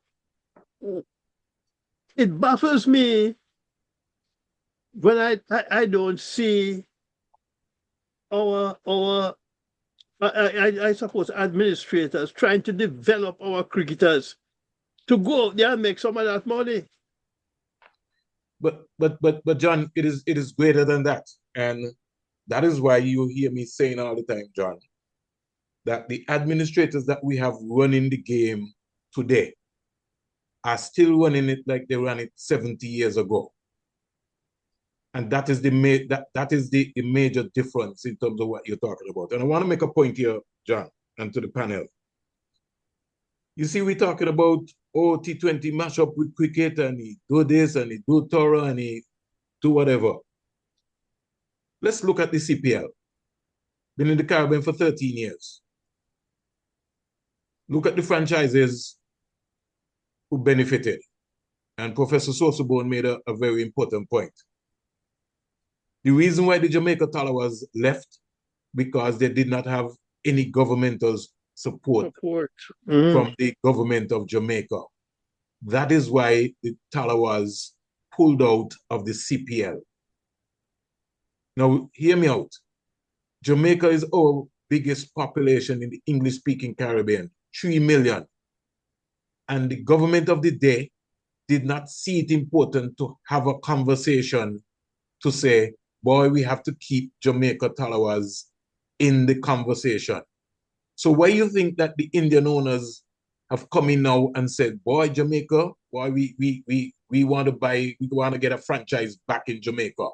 it baffles me when I don't see I suppose administrators trying to develop our cricketers to go out there and make some of that money.
But John, it is greater than that. And that is why you hear me saying all the time, John, that the administrators that we have running the game today are still running it like they ran it 70 years ago. And that is the major difference in terms of what you're talking about. And I want to make a point here, John, and to the panel. You see, we're talking about, oh, T20 mash up with cricket, and he do this, and he do Toro, and he do whatever. Let's look at the CPL. Been in the Caribbean for 13 years. Look at the franchises who benefited. And Professor SosoBone made a very important point. The reason why the Jamaica Tallawahs left, because they did not have any governmental support from the government of Jamaica. That is why the Tallawahs pulled out of the CPL. Now, hear me out. Jamaica is our biggest population in the English-speaking Caribbean, 3 million. And the government of the day did not see it important to have a conversation to say, boy, we have to keep Jamaica Tallawahs in the conversation. So why you think that the Indian owners have come in now and said, boy, Jamaica, boy, we want to get a franchise back in Jamaica?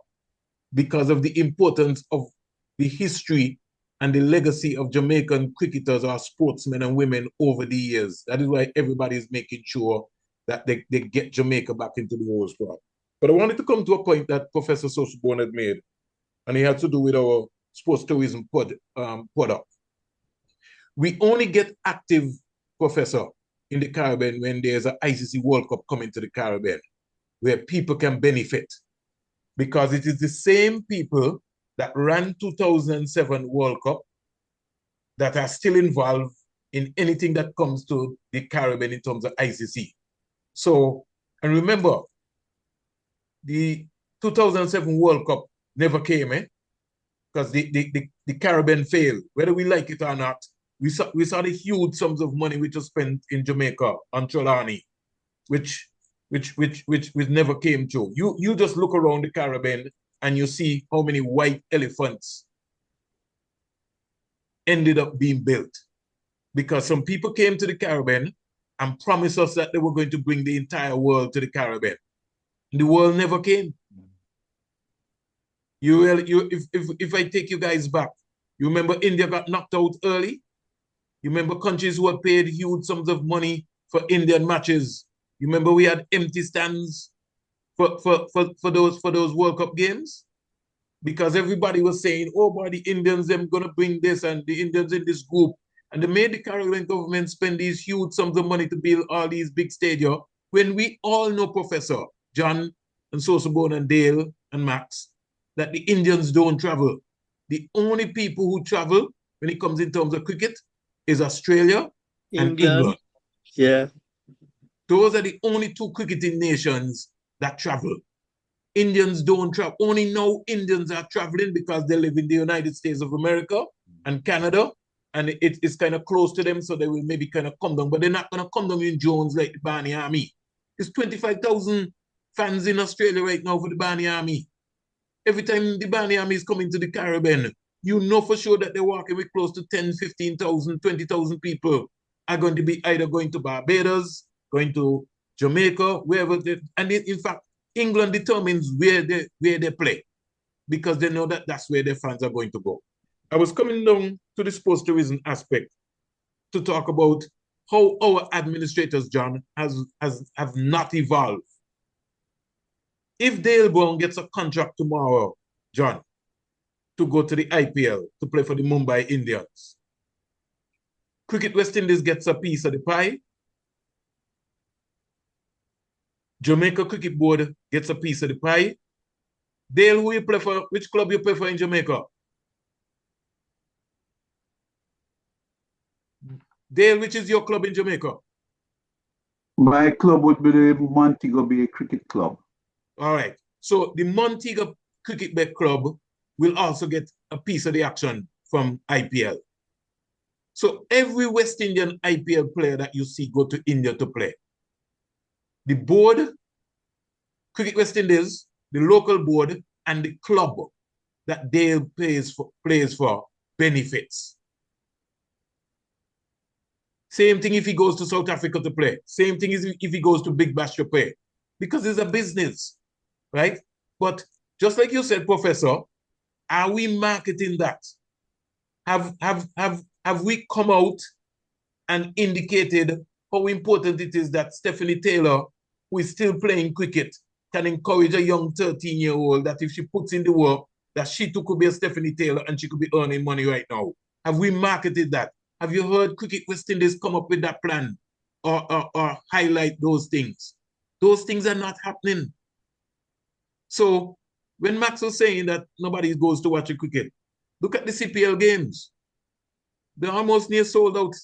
Because of the importance of the history and the legacy of Jamaican cricketers or sportsmen and women over the years. That is why everybody is making sure that they get Jamaica back into the World Squad. But I wanted to come to a point that Professor SosoBone had made, and it had to do with our sports tourism product. We only get active, Professor, in the Caribbean when there's an ICC World Cup coming to the Caribbean, where people can benefit. Because it is the same people that ran 2007 World Cup that are still involved in anything that comes to the Caribbean in terms of ICC. So, and remember, the 2007 World Cup never came, because the Caribbean failed. Whether we like it or not, we saw the huge sums of money which was spent in Jamaica on Trelawney, which never came true. You just look around the Caribbean and you see how many white elephants ended up being built, because some people came to the Caribbean and promised us that they were going to bring the entire world to the Caribbean. The world never came. If I take you guys back, you remember India got knocked out early? You remember countries who had paid huge sums of money for Indian matches? You remember we had empty stands for those World Cup games? Because everybody was saying, oh boy, the Indians, them gonna bring this, and the Indians in this group. And they made the Caribbean government spend these huge sums of money to build all these big stadiums, when we all know, Professor John and SosoBone and Dale and Max, that the Indians don't travel. The only people who travel when it comes in terms of cricket is Australia and England.
Yeah.
Those are the only two cricketing nations that travel. Indians don't travel. Only now Indians are traveling because they live in the United States of America and Canada, and it's kind of close to them, so they will maybe kind of come down, but they're not going to come down in Jones like the Barney Army. There's 25,000 fans in Australia right now for the Barney Army. Every time the Barney Army is coming to the Caribbean, you know for sure that they're walking with close to 10, 15,000, 20,000 people are going to be either going to Barbados, going to Jamaica, wherever and in fact, England determines where they play, because they know that that's where their fans are going to go. I was coming down to the sports tourism aspect to talk about how our administrators, John, have not evolved. If Dale Brown gets a contract tomorrow, John, to go to the IPL to play for the Mumbai Indians. Cricket West Indies gets a piece of the pie. Jamaica Cricket Board gets a piece of the pie. Dale, who you play for? Which club you play for in Jamaica? Dale, which is your club in Jamaica?
My club would be the Montego Bay Cricket Club.
All right. So the Montego Cricket Bay Club will also get a piece of the action from IPL. So every West Indian IPL player that you see go to India to play. The board, Cricket West Indies, the local board, and the club that Dale plays for benefits. Same thing if he goes to South Africa to play. Same thing if he goes to Big Bash to play. Because it's a business, right? But just like you said, Professor, are we marketing that? Have we come out and indicated how important it is that Stephanie Taylor, who is still playing cricket, can encourage a young 13-year-old that if she puts in the work, that she too could be a Stephanie Taylor and she could be earning money right now? Have we marketed that? Have you heard Cricket West Indies come up with that plan or highlight those things? Those things are not happening. So when Max was saying that nobody goes to watch cricket, look at the CPL games. They're almost near sold out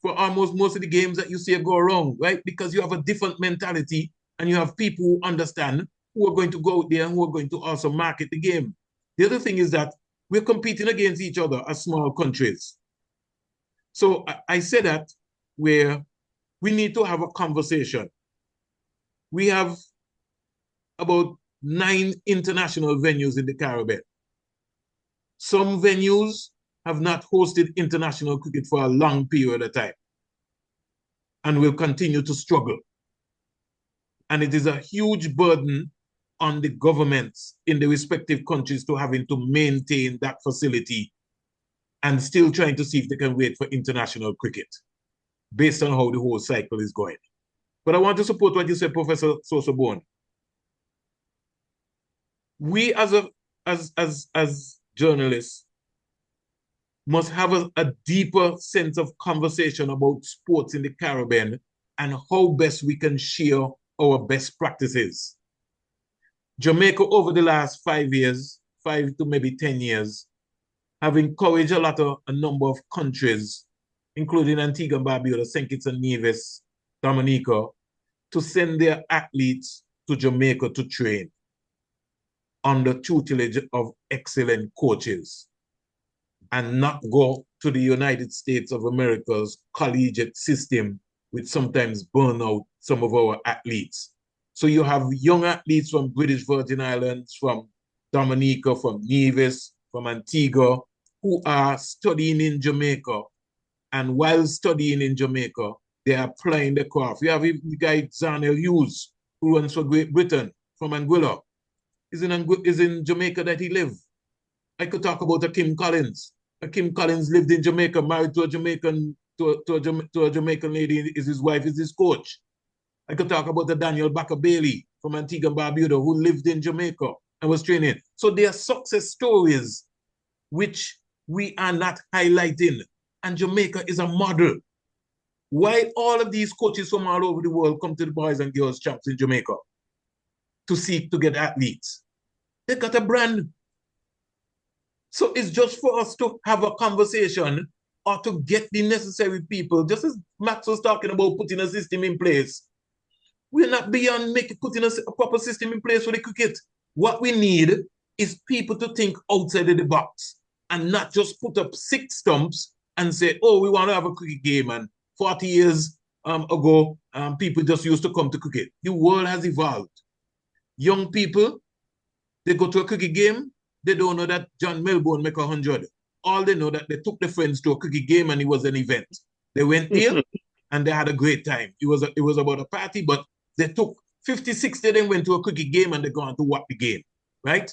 for almost most of the games that you see go around, right? Because you have a different mentality and you have people who understand, who are going to go out there and who are going to also market the game. The other thing is that we're competing against each other as small countries. So I say that where we need to have a conversation. We have about 9 international venues in the Caribbean. Some venues have not hosted international cricket for a long period of time and will continue to struggle. And it is a huge burden on the governments in the respective countries to having to maintain that facility and still trying to see if they can wait for international cricket based on how the whole cycle is going. But I want to support what you said, Professor SosoBone. We as journalists must have a deeper sense of conversation about sports in the Caribbean and how best we can share our best practices. Jamaica over the last 5 years, 5 to maybe 10 years, have encouraged a number of countries, including Antigua and Barbuda, St. Kitts and Nevis, Dominica, to send their athletes to Jamaica to train under tutelage of excellent coaches and not go to the United States of America's collegiate system, which sometimes burn out some of our athletes. So you have young athletes from British Virgin Islands, from Dominica, from Nevis, from Antigua, who are studying in Jamaica. And while studying in Jamaica, they are applying the craft. You have the guy, Zarnell Hughes, who runs for Great Britain, from Anguilla. Is in Jamaica that he lived. I could talk about a Kim Collins. Kim Collins lived in Jamaica, married to a Jamaican lady. His wife is his coach. I could talk about the Daniel Baker Bailey from Antigua and Barbuda, who lived in Jamaica and was training. So they are success stories which we are not highlighting. And Jamaica is a model. Why all of these coaches from all over the world come to the boys and girls champs in Jamaica to seek to get athletes? They got a brand. So it's just for us to have a conversation or to get the necessary people, just as Max was talking about putting a system in place. We're not beyond putting a proper system in place for the cricket. What we need is people to think outside of the box and not just put up 6 stumps and say, oh, we want to have a cricket game. And 40 years ago, people just used to come to cricket. The world has evolved. Young people, they go to a cricket game, they don't know that John Melbourne make 100. All they know that they took their friends to a cricket game and it was an event. They went there and they had a great time. It was about a party, but they took 50, 60 of them went to a cricket game and they gone to watch the game, right?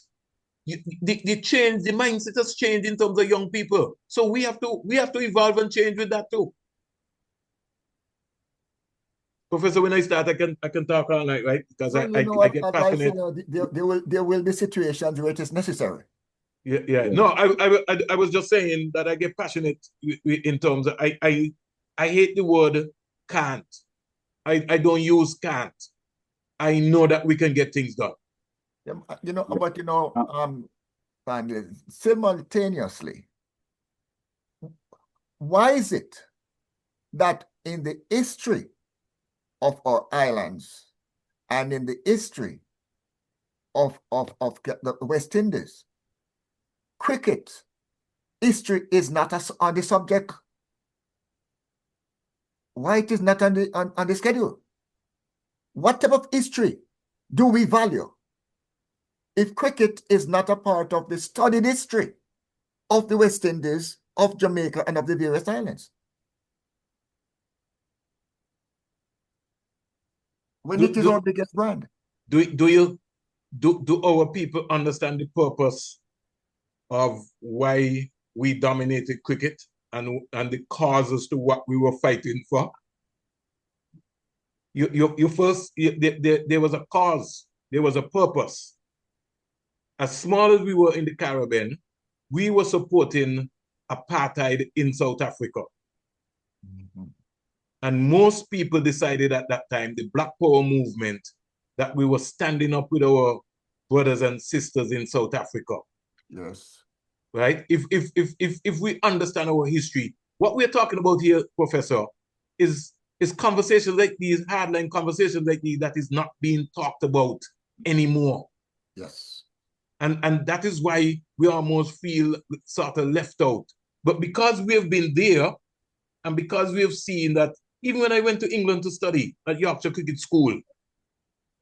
The change, the mindset has changed in terms of young people. So we have to evolve and change with that too. Professor, when I start, I can talk all night, right? Because I get passionate.
There will be situations where it is necessary.
Yeah. No, I was just saying that I get passionate in terms of I hate the word can't. I don't use can't. I know that we can get things done.
You know, but you know, and simultaneously, why is it that in the history of our islands and in the history of the West Indies, cricket history is not on the subject? Why it is not on the schedule? What type of history do we value if cricket is not a part of the studied history of the West Indies, of Jamaica, and of the various islands? When it is our biggest brand.
Do our people understand the purpose of why we dominated cricket and the causes to what we were fighting for? You first, there was a cause, there was a purpose. As small as we were in the Caribbean, we were supporting apartheid in South Africa. And most people decided at that time, the Black Power movement, that we were standing up with our brothers and sisters in South Africa.
Yes.
Right? If we understand our history, what we're talking about here, Professor, is conversations like these, hardline conversations like these, that is not being talked about anymore.
Yes.
And that is why we almost feel sort of left out. But because we have been there, and because we have seen that, even when I went to England to study at Yorkshire Cricket School,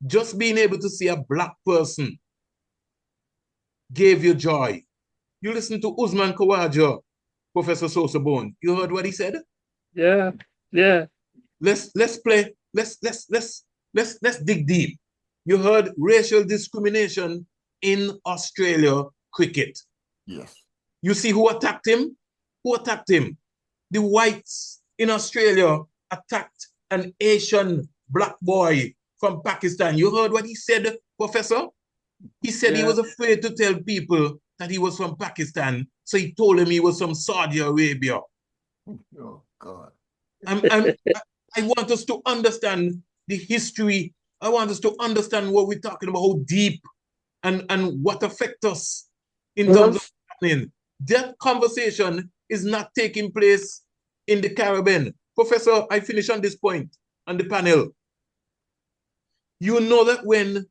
just being able to see a Black person gave you joy. You listen to Usman Khawaja, Professor SosoBone. You heard what he said?
Yeah.
Let's dig deep. You heard racial discrimination in Australia cricket.
Yes.
You see who attacked him? Who attacked him? The whites in Australia attacked an Asian Black boy from Pakistan. You heard what he said, Professor? He said he was afraid to tell people that he was from Pakistan, so he told him he was from Saudi Arabia.
Oh, God.
I want us to understand the history. I want us to understand what we're talking about, how deep and what affects us in terms of happening. That conversation is not taking place in the Caribbean. Professor, I finish on this point on the panel. You know that when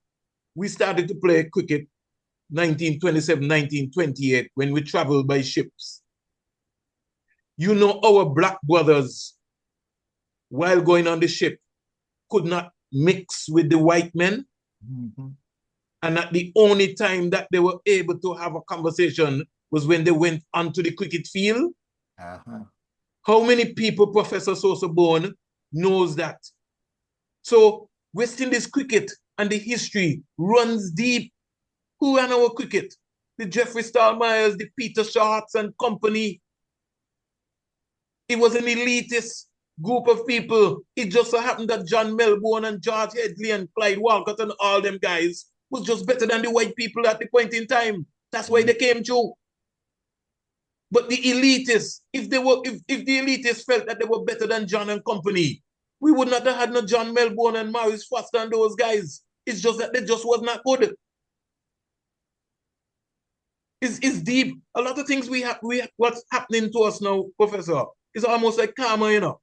we started to play cricket, 1927, 1928, when we traveled by ships, you know our Black brothers, while going on the ship, could not mix with the white men. And that the only time that they were able to have a conversation was when they went onto the cricket field. How many people, Professor SosoBone, knows that? So West Indies cricket and the history runs deep. Who ran our cricket? The Jeffrey Stallmeyers, the Peter Sharts and company. It was an elitist group of people. It just so happened that John Melbourne and George Headley and Clyde Walcott and all them guys was just better than the white people at the point in time. That's why they came through. But the elitists, if the elitists felt that they were better than John and company, we would not have had no John Melbourne and Maurice Foster and those guys. It's just that they just was not good. It's deep. A lot of things what's happening to us now, Professor, is almost like karma, you know.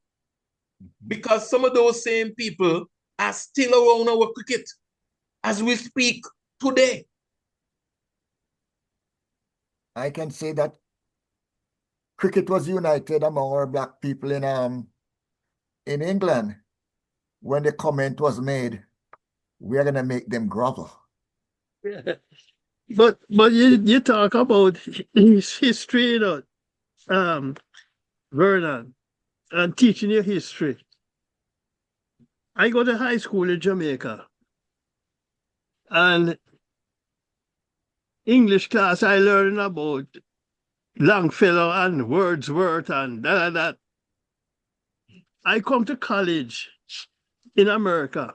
Because some of those same people are still around our cricket as we speak today.
I can say that cricket was united among our Black people in England when the comment was made, we're gonna make them grovel.
But you talk about his history, you know, Vernon, and teaching your history. I go to high school in Jamaica, and English class I learned about Longfellow and Wordsworth and that. I come to college in America,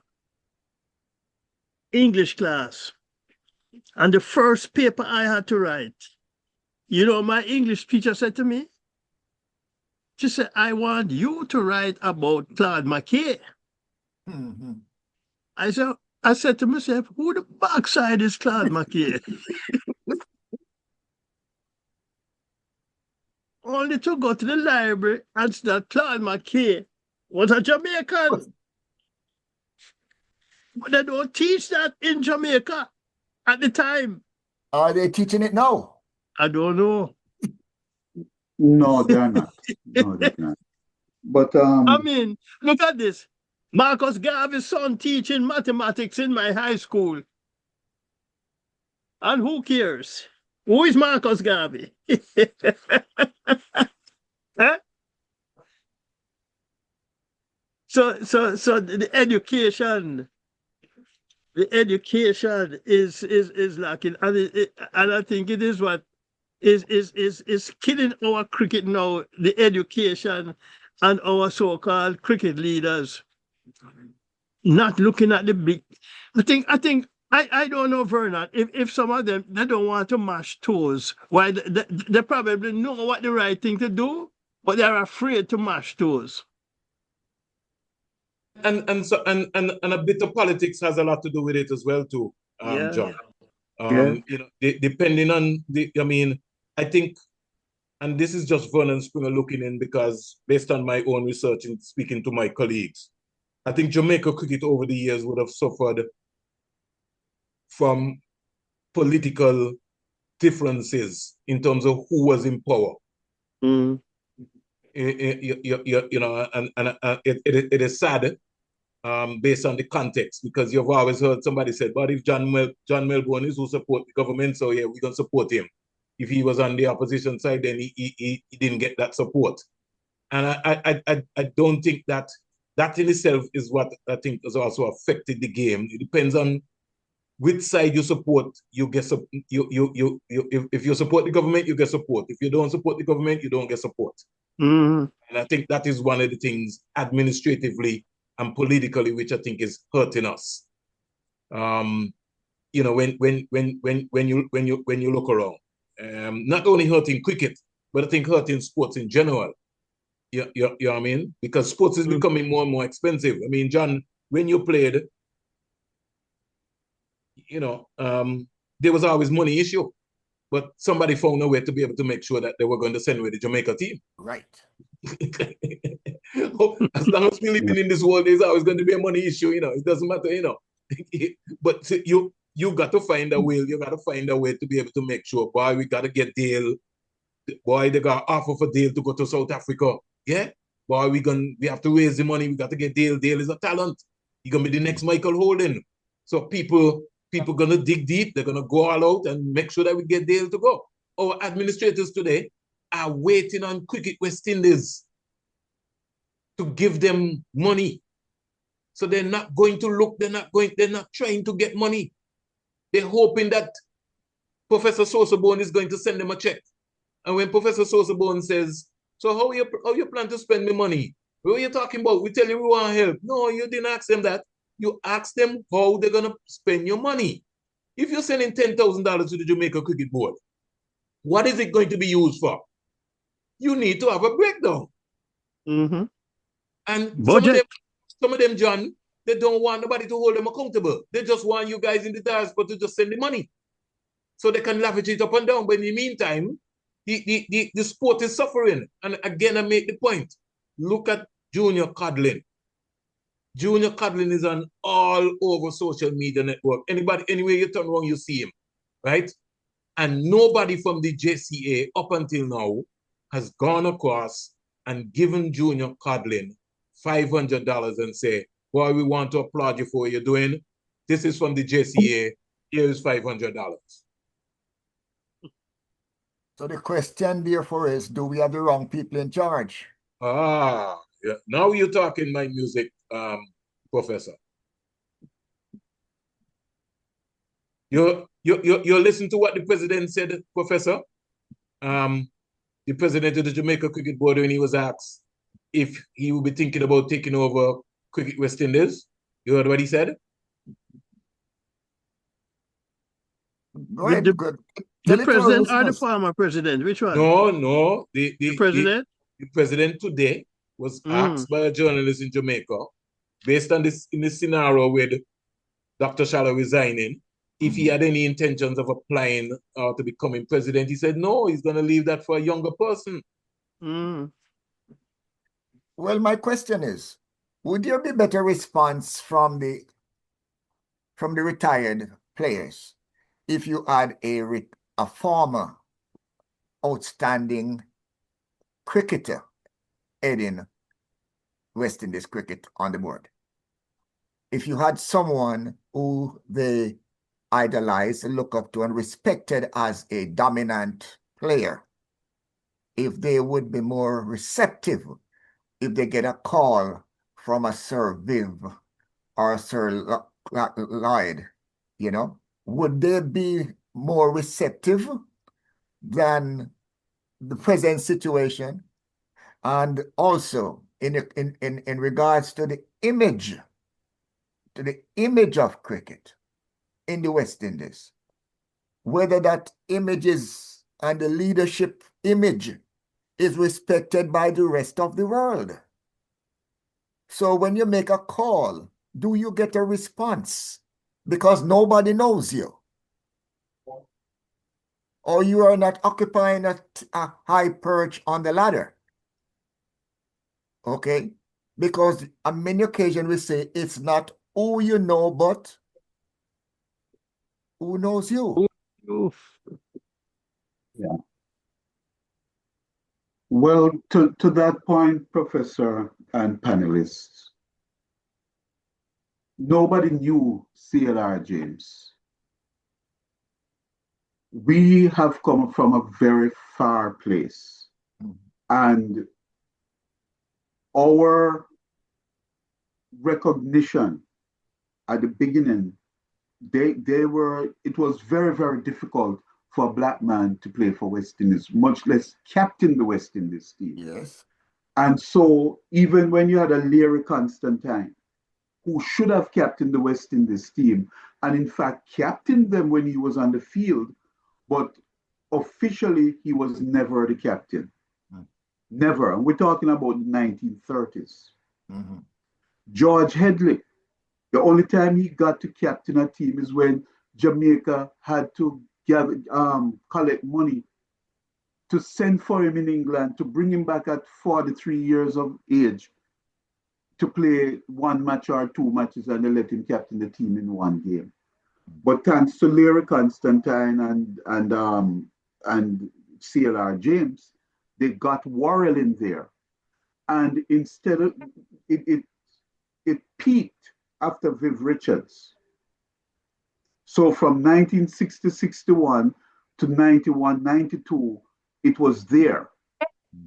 English class, and the first paper I had to write You know, my English teacher said to me, she said, I want you to write about Claude McKay.
Mhm.
I said to myself, who the backside is Claude McKay? Only to go to the library and see that Claude McKay was a Jamaican. But they don't teach that in Jamaica at the time.
Are they teaching it now?
I don't know.
No, they're not. No, they're not. But
I mean, look at this. Marcus Garvey's son teaching mathematics in my high school. And who cares? Who is Marcus Garvey? Huh? So the education is lacking, and I think it is what is killing our cricket now. The education and our so-called cricket leaders not looking at the big. I don't know, Vernon, if some of them, they don't want to mash toes. Why they probably know what the right thing to do, but they're afraid to mash toes.
And a bit of politics has a lot to do with it as well too,
Yeah.
John.
Yeah.
You know, depending on I think, and this is just Vernon Springer looking in, because based on my own research and speaking to my colleagues, I think Jamaica cricket over the years would have suffered from political differences in terms of who was in power.
Mm.
You know, and it is sad, based on the context, because you've always heard somebody said, but if John Melbourne is who support the government, so yeah, we're going to support him. If he was on the opposition side, then he didn't get that support. And I don't think that in itself is what I think has also affected the game. It depends on which side you support. You get if you support the government, you get support. If you don't support the government, you don't get support.
Mm.
And I think that is one of the things administratively and politically, which I think is hurting us. You know, when you look around, not only hurting cricket, but I think hurting sports in general. You know what I mean? Because sports is becoming more and more expensive. I mean, John, when you played, you know, there was always money issue, but somebody found a way to be able to make sure that they were going to send away the Jamaica team.
Right.
As long as we're living in this world, there's always going to be a money issue, you know. It doesn't matter, you know. But you got to find a way. You got to find a way to be able to make sure, boy, we got to get deal. Boy, they got offer for deal to go to South Africa. Yeah? Boy, we have to raise the money. We got to get deal. Deal is a talent. He's going to be the next Michael Holden. So people going to dig deep. They're going to go all out and make sure that we get deal to go. Our administrators today are waiting on Cricket West Indies to give them money. So they're not going to look, they're not trying to get money. They're hoping that Professor SosoBone is going to send them a check. And when Professor SosoBone says, so how you plan to spend me money? What are you talking about? We tell you we want help. No, you didn't ask them that. You asked them how they're going to spend your money. If you're sending $10,000 to the Jamaica Cricket Board, what is it going to be used for? You need to have a breakdown.
Mm-hmm.
And
Budget.
some of them, John, they don't want nobody to hold them accountable. They just want you guys in the diaspora to just send the money so they can lavish it up and down. But in the meantime, the sport is suffering. And again, I make the point. Look at Junior Codlin. Junior Codlin is on all over social media network. Anywhere you turn around, you see him, right? And nobody from the JCA up until now has gone across and given Junior Codlin $500 and say, boy, we want to applaud you for what you're doing. This is from the JCA. Here is $500.
So the question therefore is, do we have the wrong people in charge?
Ah, yeah. Now you're talking my music, Professor. You listen to what the president said, Professor. The president of the Jamaica Cricket Board, when he was asked if he would be thinking about taking over Cricket West Indies. You heard what he said?
Go ahead, good.
The
Tell it to our
president or the
listeners.
former president? Which one?
No.
The president?
The president today was asked by a journalist in Jamaica, based on this in this scenario with Dr. Shallow resigning, if he had any intentions of applying to becoming president. He said no, he's going to leave that for a younger person.
Well, my question is, would there be better response from the retired players if you had a former outstanding cricketer heading West Indies cricket on the board? If you had someone who they idolized, look up to, and respected as a dominant player, if they would be more receptive if they get a call from a Sir Viv or a Sir Lloyd, would they be more receptive than the present situation? And also in regards to the image of cricket in the West Indies, whether that image is and the leadership image is respected by the rest of the world. So when you make a call, do you get a response? Because nobody knows you. Or you are not occupying a high perch on the ladder. Okay? Because on many occasions we say it's not who you know, but who knows you.
Yeah. Well, to that point, Professor and panelists, nobody knew CLR James. We have come from a very far place, and our recognition at the beginning, it was very, very difficult for a black man to play for West Indies, much less captain the West Indies team.
Yes.
And so even when you had a Larry Constantine, who should have captained the West Indies team, and in fact captained them when he was on the field, but officially he was never the captain. Never. And we're talking about the 1930s. George Headley, the only time he got to captain a team is when Jamaica had to collect money to send for him in England, to bring him back at 43 years of age to play one match or two matches, and they let him captain the team in one game. But thanks to Larry Constantine and CLR James, they got Worrell in there. And instead of it peaked after Viv Richards. So from 1960-61 to 91-92, it was there.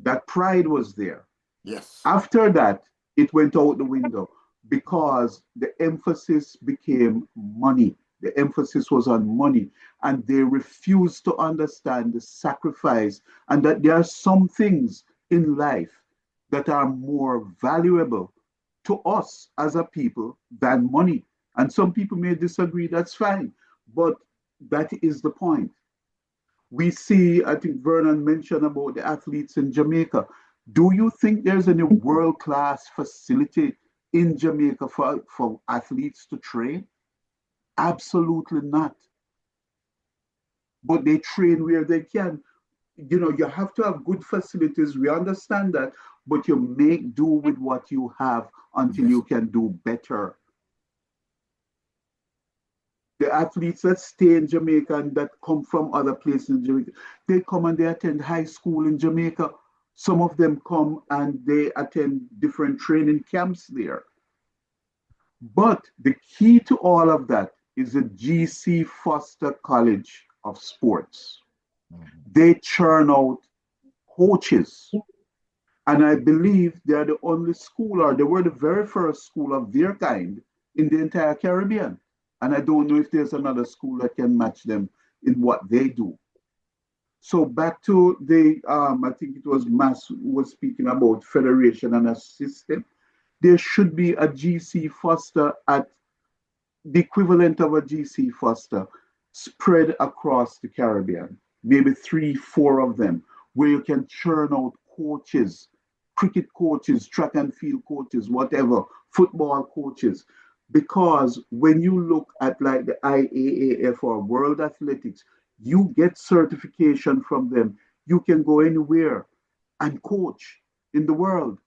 That pride was there.
Yes.
After that, it went out the window because the emphasis became money. The emphasis was on money, and they refused to understand the sacrifice and that there are some things in life that are more valuable to us as a people than money. And some people may disagree, that's fine, but that is the point. We see, I think Vernon mentioned about the athletes in Jamaica. Do you think there's any world-class facility in Jamaica for athletes to train? Absolutely not. But they train where they can. You have to have good facilities. We understand that, but you make do with what you have until you can do better. The athletes that stay in Jamaica and that come from other places in Jamaica, they come and they attend high school in Jamaica. Some of them come and they attend different training camps there. But the key to all of that is the G.C. Foster College of Sports. They churn out coaches. And I believe they are the only school, or they were the very first school of their kind in the entire Caribbean. And I don't know if there's another school that can match them in what they do. So back to the, I think it was Mass who was speaking about federation and a system. There should be a G.C. Foster at the equivalent of a G.C. Foster spread across the Caribbean. maybe 3, 4 of them, where you can churn out coaches, cricket coaches, track and field coaches, whatever, football coaches. Because when you look at like the IAAF or World Athletics, you get certification from them. You can go anywhere and coach in the world.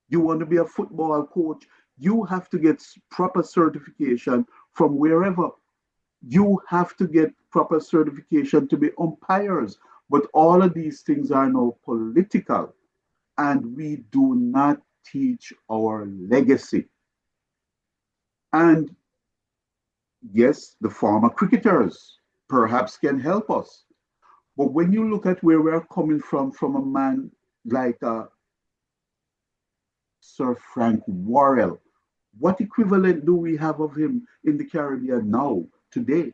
You want to be a football coach, you have to get proper certification from wherever. You have to get proper certification to be umpires. But all of these things are now political, and we do not teach our legacy. And yes, the former cricketers perhaps can help us. But when you look at where we're coming from a man like Sir Frank Worrell, what equivalent do we have of him in the Caribbean now, today?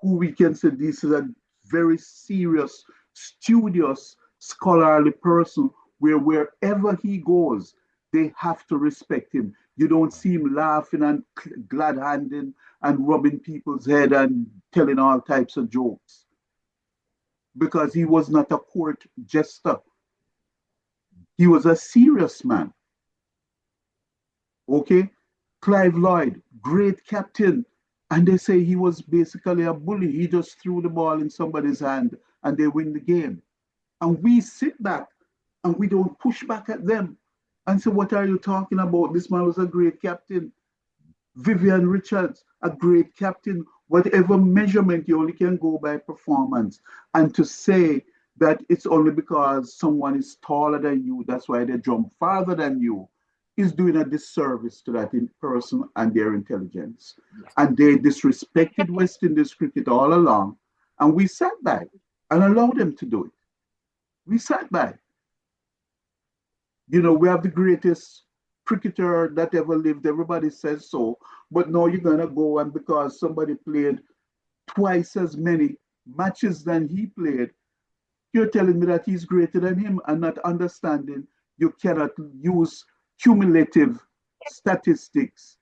Who we can say this is a very serious, studious, scholarly person where wherever he goes, they have to respect him. You don't see him laughing and glad handing and rubbing people's head and telling all types of jokes, because he was not a court jester. He was a serious man. Okay? Clive Lloyd, great captain. And they say he was basically a bully. He just threw the ball in somebody's hand and they win the game. And we sit back and we don't push back at them and say, what are you talking about? This man was a great captain. Vivian Richards, a great captain. Whatever measurement, you only can go by performance. And to say that it's only because someone is taller than you, that's why they jump farther than you, is doing a disservice to that in person and their intelligence. And they disrespected West Indies cricket all along. And we sat back and allowed them to do it. We sat back. You know, we have the greatest cricketer that ever lived. Everybody says so. But now you're going to go, and because somebody played twice as many matches than he played, you're telling me that he's greater than him, and not understanding you cannot use cumulative statistics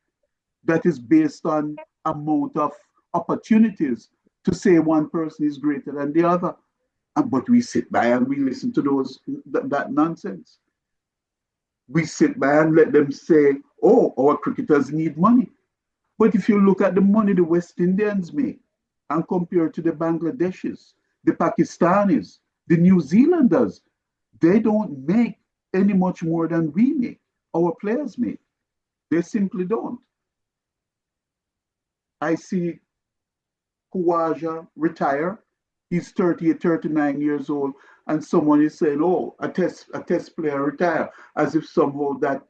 that is based on amount of opportunities to say one person is greater than the other. But we sit by and we listen to that nonsense. We sit by and let them say, oh, our cricketers need money. But if you look at the money the West Indians make and compare to the Bangladeshis, the Pakistanis, the New Zealanders, they don't make any much more than we make, our players make. They simply don't. I see Khawaja retire. He's 38, 39 years old, and someone is saying, oh, a test player retire, as if somehow that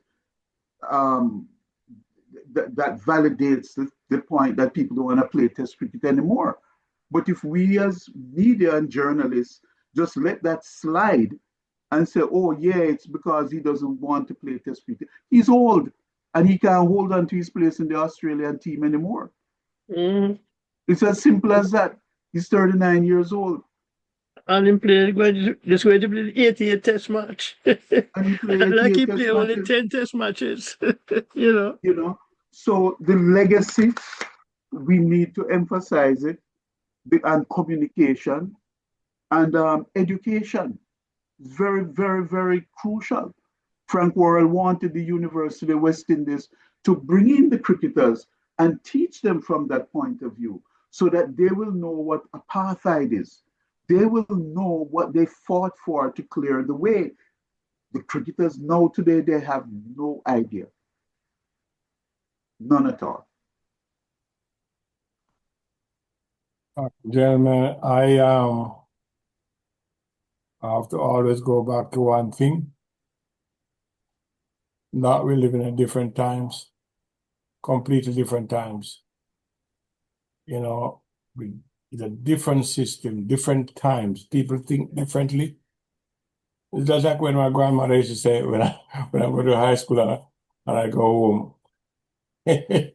that validates the point that people don't want to play test cricket anymore. But if we as media and journalists just let that slide and say, oh yeah, it's because he doesn't want to play test cricket. He's old and he can't hold on to his place in the Australian team anymore.
Mm.
It's as simple as that. He's 39 years old.
And he played, just going to play the 88 test match.
And he played
Like he
88 test
played only
matches.
10 test matches, you know.
You know, so the legacy, we need to emphasize it, and communication and education is very, very, very crucial. Frank Worrell wanted the University of West Indies to bring in the cricketers and teach them from that point of view so that they will know what apartheid is. They will know what they fought for to clear the way. The cricketers now today, they have no idea. None at all.
Gentlemen, I have to always go back to one thing. Not we live in different times, completely different times. You know, it's a different system, different times. People think differently. It's just like when my grandmother used to say when I go to high school and I go home. I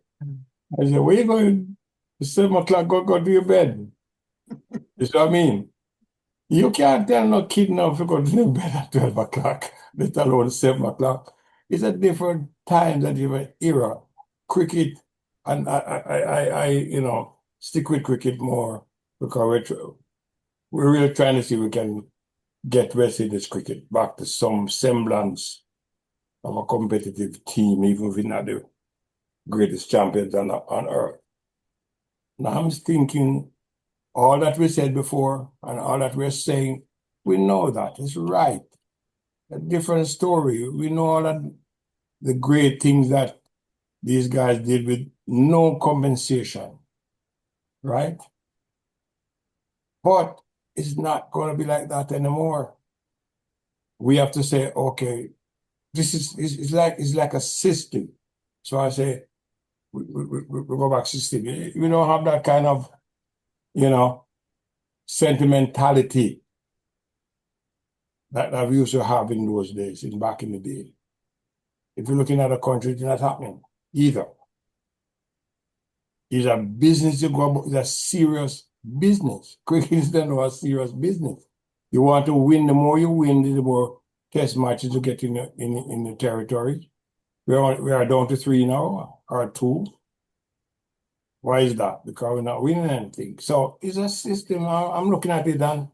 said, where you going? It's 7 o'clock, go to your bed. You see what I mean? You can't tell no kid now to go to their bed at 12 o'clock, let alone 7 o'clock. It's a different time, a different era. Cricket, and I stick with cricket more because we're really trying to see if we can get West Indies cricket back to some semblance of a competitive team, even if we're not the greatest champions on earth. Now I'm thinking all that we said before and all that we're saying, we know that is right. A different story. We know all that the great things that these guys did with no compensation, right? But it's not going to be like that anymore. We have to say, okay, this is it's like a system. So I say, we go back system. We don't have that kind of, sentimentality that we used to have in those days, back in the day. If you're looking at a country, it's not happening either. It's a business you go about, it's a serious business. Cricket is then a serious business. You want to win, the more you win, the more test matches you get in the territory. We are down to 3 now, or 2. Why is that? Because we're not winning anything. So it's a system. I'm looking at it, and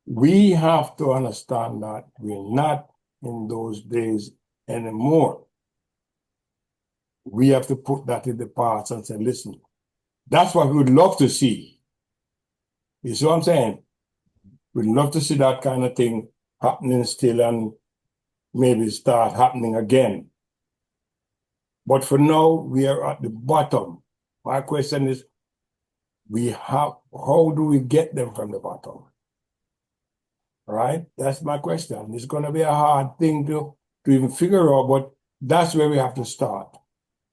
we have to understand that we're not in those days anymore. We have to put that in the past and say, listen, that's what we would love to see. You see what I'm saying? We'd love to see that kind of thing happening still and maybe start happening again. But for now, we are at the bottom. My question is, how do we get them from the bottom? Right? That's my question. It's going to be a hard thing to even figure out, but that's where we have to start.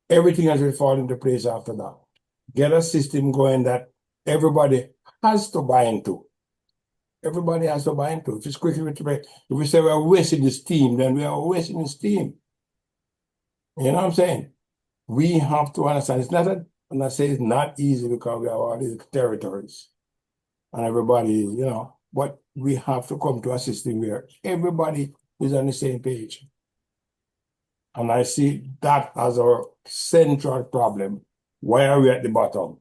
Everything has to fall into place after that. Get a system going that everybody has to buy into. Everybody has to buy into. If it's cricket, if we say we're wasting this team, then we are wasting this team. You know what I'm saying? We have to understand. It's not and I say it's not easy because we have all these territories and everybody, but we have to come to a system where everybody is on the same page. And I see that as our central problem. Why are we at the bottom?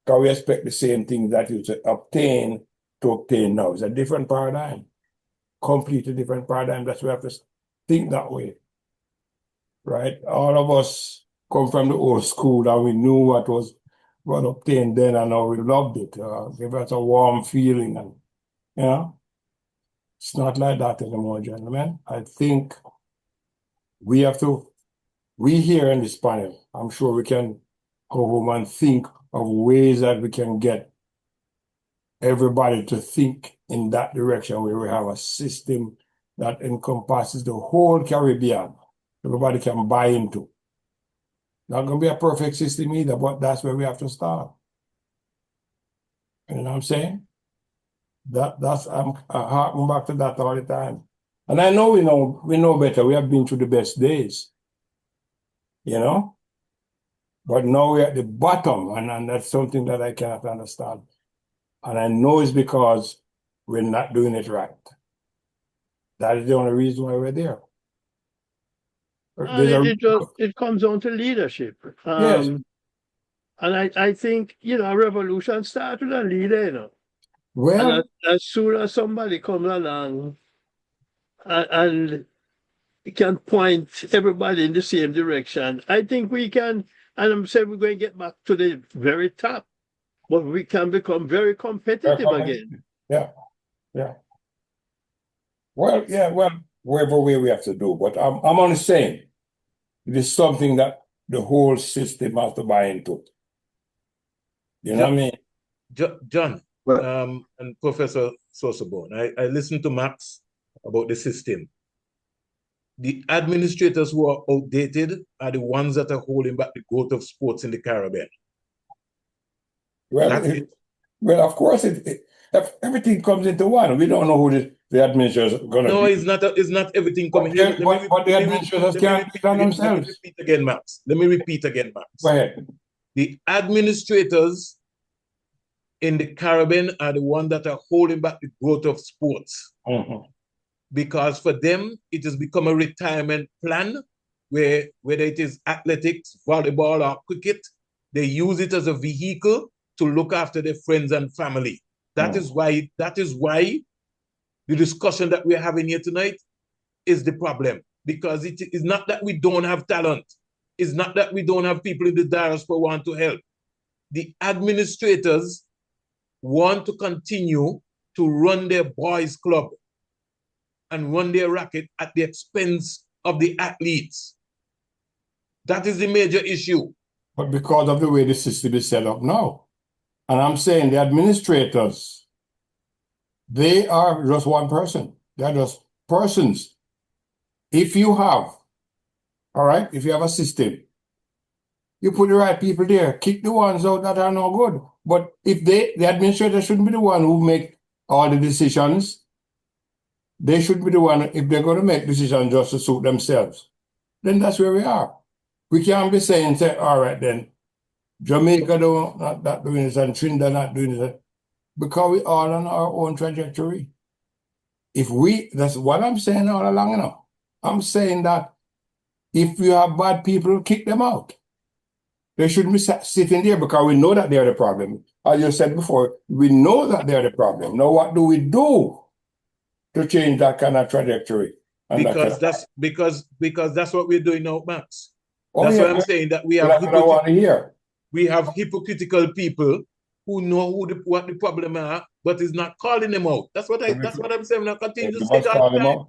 Because we expect the same thing that you obtain now. It's a different paradigm, completely different paradigm. That's why we have to think that way, right? All of us come from the old school and we knew what obtained then, and now we loved it. Give us a warm feeling, and it's not like that anymore, gentlemen. I think we here in this panel, I'm sure we can go home and think of ways that we can get everybody to think in that direction, where we have a system that encompasses the whole Caribbean. Everybody can buy into. Not going to be a perfect system either, but that's where we have to start. You know what I'm saying? I'm harking back to that all the time. And I know we know better. We have been through the best days, but now we're at the bottom, and that's something that I cannot understand. And I know it's because we're not doing it right. That is the only reason why we're there.
It comes down to leadership.
Yes.
And I think, a revolution starts with a leader,
Well,
and as soon as somebody comes along and can point everybody in the same direction, I think we can, and I'm saying we're going to get back to the very top, but we can become very competitive again.
Yeah. Well, whatever way we have to do, but I'm only saying it is something that the whole system has to buy into. You know what I mean?
John,
Well,
and Professor SosoBone, I listened to Max about the system. The administrators who are outdated are the ones that are holding back the growth of sports in the Caribbean.
Well, of course, everything comes into one. We don't know who the administrators are going to be.
No, it's not everything coming here.
But the administrators can't be on themselves.
Let me repeat again, Max.
Go ahead.
The administrators in the Caribbean are the ones that are holding back the growth of sports.
Mm-hmm.
Because for them, it has become a retirement plan where whether it is athletics, volleyball, or cricket, they use it as a vehicle to look after their friends and family. That is why the discussion that we're having here tonight is the problem. Because it is not that we don't have talent. It's not that we don't have people in the diaspora who want to help. The administrators want to continue to run their boys' club and run their racket at the expense of the athletes. That is the major issue.
But because of the way the system is set up now, and I'm saying the administrators, they are just one person. They're just persons. If you have, all right, if you have a system, you put the right people there, kick the ones out that are no good. But if the administrator shouldn't be the one who make all the decisions, they should be the one, if they're going to make decisions just to suit themselves, then that's where we are. We can't be saying, all right, then, Jamaica not doing this and Trinidad not doing this, because we all on our own trajectory. That's what I'm saying all along now. I'm saying that if you have bad people, kick them out. They shouldn't be sitting there because we know that they're the problem. As you said before, we know that they're the problem. Now, what do we do to change that kind of trajectory?
Because that's what we're doing now, Max.
Oh,
that's
yeah,
what I'm saying, that we have we have hypocritical people who know what the problem are, but is not calling them out. That's what I'm saying. I continue to say all the time.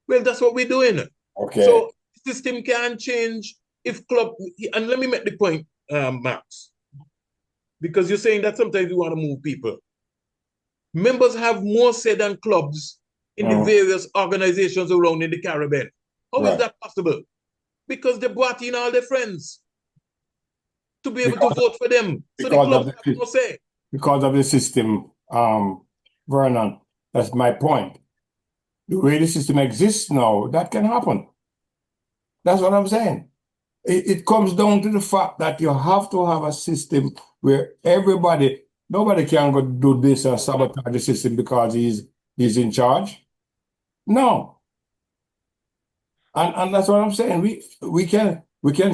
Well, that's what we're doing.
Okay.
So system can change if club, and let me make the point, Max, because you're saying that sometimes you want to move people. Members have more say than clubs in the various organizations around in the Caribbean. How is that possible? Because they brought in all their friends to be able to vote for them. So the clubs have no say.
Because of the system, Vernon, that's my point. The way the system exists now, that can happen. That's what I'm saying. It comes down to the fact that you have to have a system where nobody can go do this or sabotage the system because he's in charge. No. And that's what I'm saying. We can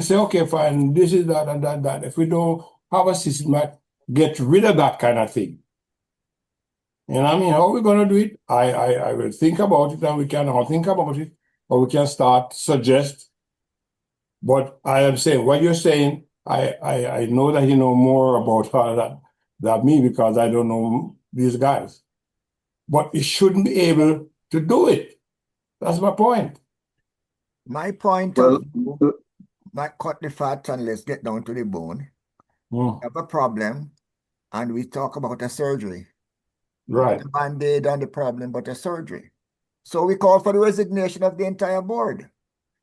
say, okay, fine, this is that and that. If we don't have a system that get rid of that kind of thing. You know what I mean? How are we going to do it? I will think about it, and we can all think about it, or we can start suggest. But I am saying what you're saying, I know that you know more about all that than me because I don't know these guys. But you shouldn't be able to do it. That's my point.
My point of view, might cut the fat and let's get down to the bone. We have a problem and we talk about a surgery.
Right.
Not a band-aid on the problem, but a surgery. So we call for the resignation of the entire board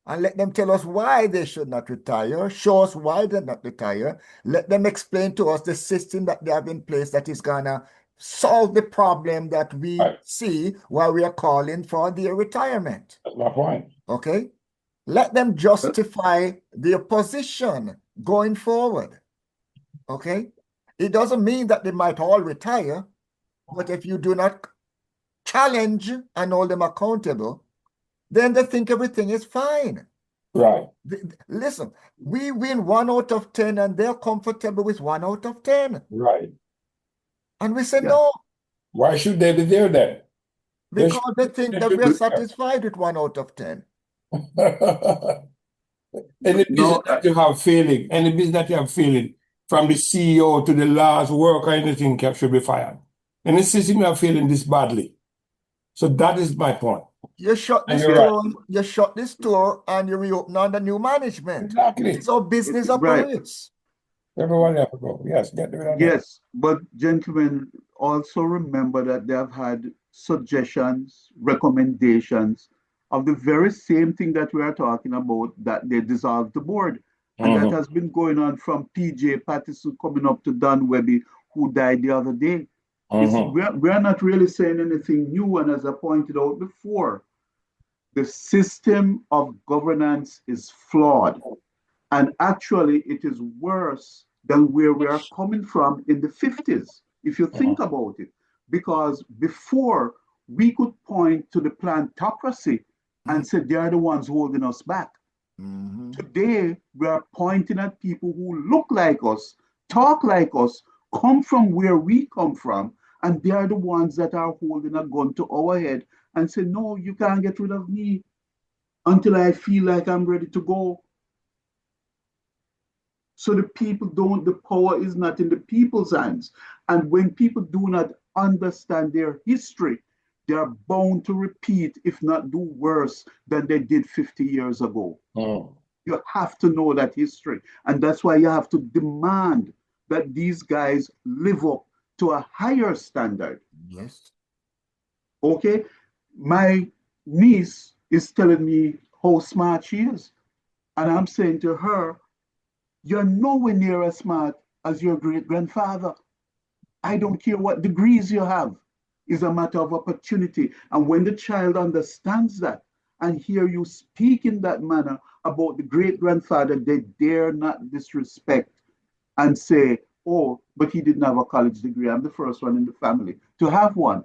and let them tell us why they should not retire, show us why they're not retire, let them explain to us the system that they have in place that is gonna solve the problem that we see while we are calling for their retirement.
That's my point.
Okay? Let them justify their position going forward. Okay? It doesn't mean that they might all retire, but if you do not challenge and hold them accountable, then they think everything is fine.
Right.
Listen, we win 1 out of 10 and they're comfortable with 1 out of 10.
Right.
And we say no.
Why should they be there then?
Because they think that we're satisfied with 1 out of 10.
Any business that you have failing, from the CEO to the last worker, anything should be fired. And the system you are failing this badly. So that is my point.
You shut the store, you shut the store and you reopen under new management.
Exactly.
It's how business operates.
Everyone has to go. Yes, get rid of that.
Yes, but gentlemen, also remember that they have had suggestions, recommendations of the very same thing that we are talking about, that they dissolved the board. And that has been going on from PJ Patterson coming up to Don Webby, who died the other day. We're not really saying anything new. And as I pointed out before, the system of governance is flawed. And actually, it is worse than where we are coming from in the 50s, if you think about it. Because before, we could point to the plantocracy and say they are the ones holding us back. Today, we are pointing at people who look like us, talk like us, come from where we come from, And they are the ones that are holding a gun to our head and say, no, you can't get rid of me until I feel like I'm ready to go. So the people don't, the power is not in the people's hands. And when people do not understand their history, they are bound to repeat, if not do worse than they did 50 years ago.
Oh.
You have to know that history. And that's why you have to demand that these guys live up to a higher standard.
Yes.
Okay? My niece is telling me how smart she is. And I'm saying to her, you're nowhere near as smart as your great grandfather. I don't care what degrees you have. It's a matter of opportunity. And when the child understands that and hear you speak in that manner about the great grandfather, they dare not disrespect and say, oh, but he didn't have a college degree. I'm the first one in the family to have one.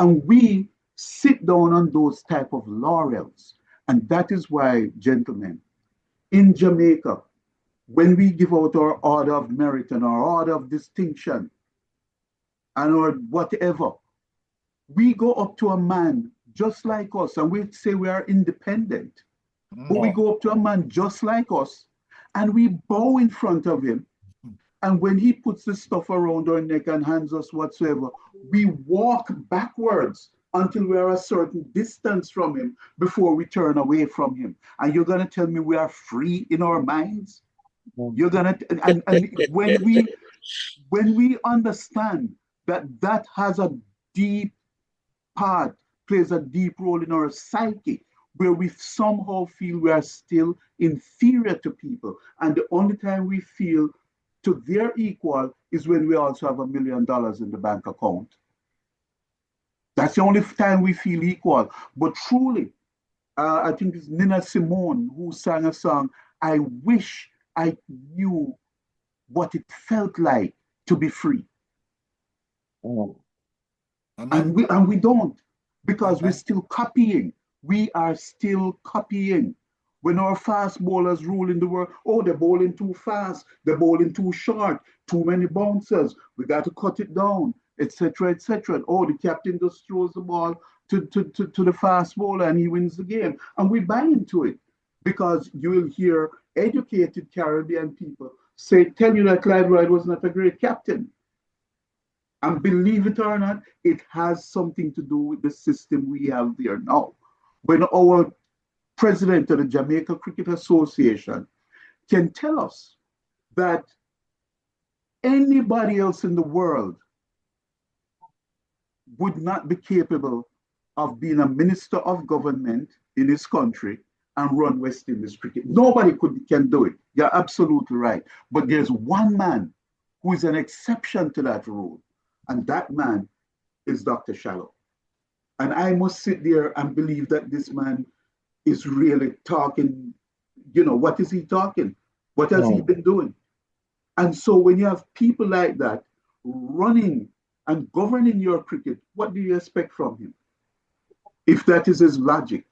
And we sit down on those type of laurels. And that is why, gentlemen, in Jamaica, when we give out our order of merit and our order of distinction and our whatever, we go up to a man just like us and we say we are independent. But we go up to a man just like us and we bow in front of him. And when he puts the stuff around our neck and hands us whatsoever, we walk backwards until we are a certain distance from him before we turn away from him. And you're going to tell me we are free in our minds? You're gonna and when we understand that that has a deep part, plays a deep role in our psyche, where we somehow feel we are still inferior to people, and the only time we feel to their equal is when we also have $1 million in the bank account. That's the only time we feel equal. But truly, I think it's Nina Simone who sang a song, I wish I knew what it felt like to be free.
Oh.
And we don't, because we're still copying. We are still copying. When our fast bowlers rule in the world, oh, they're bowling too fast, they're bowling too short, too many bouncers, we got to cut it down, etc., etc. Oh, the captain just throws the ball to the fast bowler and he wins the game. And we buy into it because you will hear educated Caribbean people tell you that Clyde Lloyd was not a great captain. And believe it or not, it has something to do with the system we have there now. When our president of the Jamaica Cricket Association can tell us that anybody else in the world would not be capable of being a minister of government in his country and run West Indies cricket. Nobody can do it. You're absolutely right. But there's one man who is an exception to that rule, and that man is Dr. Shallow. And I must sit there and believe that this man is really talking, what is he talking? What has he been doing? And so when you have people like that running and governing your cricket, what do you expect from him? If that is his logic,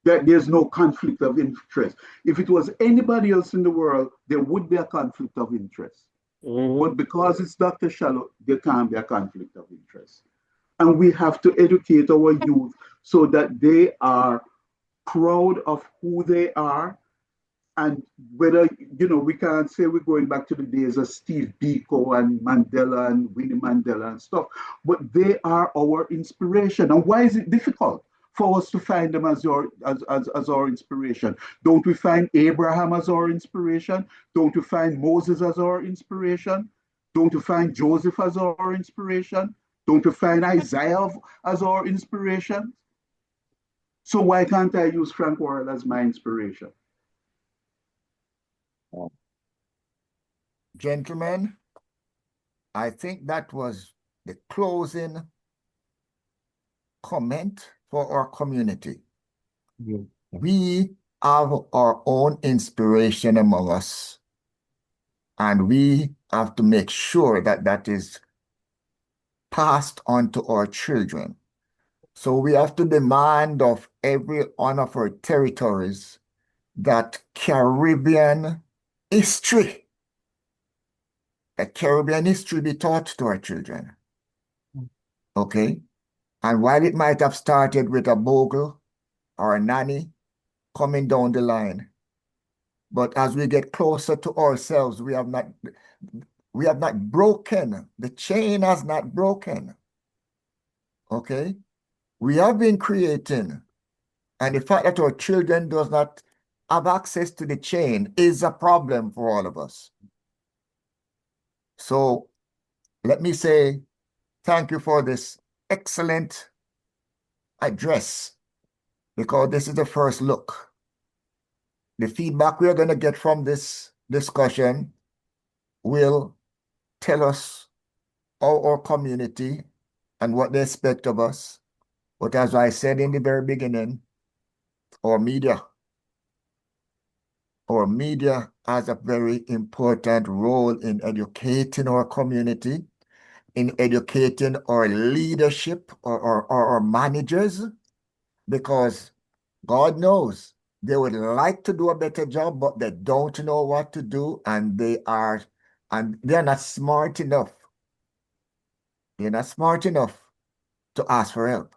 that there's no conflict of interest. If it was anybody else in the world, there would be a conflict of interest. But because it's Dr. Shallow, there can't be a conflict of interest. And we have to educate our youth so that they are proud of who they are. And whether, we can't say we're going back to the days of Steve Biko and Mandela and Winnie Mandela and stuff, but they are our inspiration. And why is it difficult for us to find them as our inspiration? Don't we find Abraham as our inspiration? Don't we find Moses as our inspiration? Don't we find Joseph as our inspiration? Don't we find Isaiah as our inspiration? So why can't I use Frank Worrell as my inspiration?
Gentlemen, I think that was the closing comment for our community. We have our own inspiration among us, and we have to make sure that that is passed on to our children. So we have to demand of every one of our territories that Caribbean history that Caribbean history be taught to our children. Okay? And while it might have started with a bogle or a nanny coming down the line, but as we get closer to ourselves, we have not broken. The chain has not broken. Okay? We have been creating, and the fact that our children does not have access to the chain is a problem for all of us. So let me say thank you for this excellent address, because this is the first look. The feedback we are going to get from this discussion will tell us how our community and what they expect of us. But as I said in the very beginning, our media has a very important role in educating our community, in educating our leadership or our managers, because God knows they would like to do a better job, but they don't know what to do, and they're not smart enough. They're not smart enough to ask for help.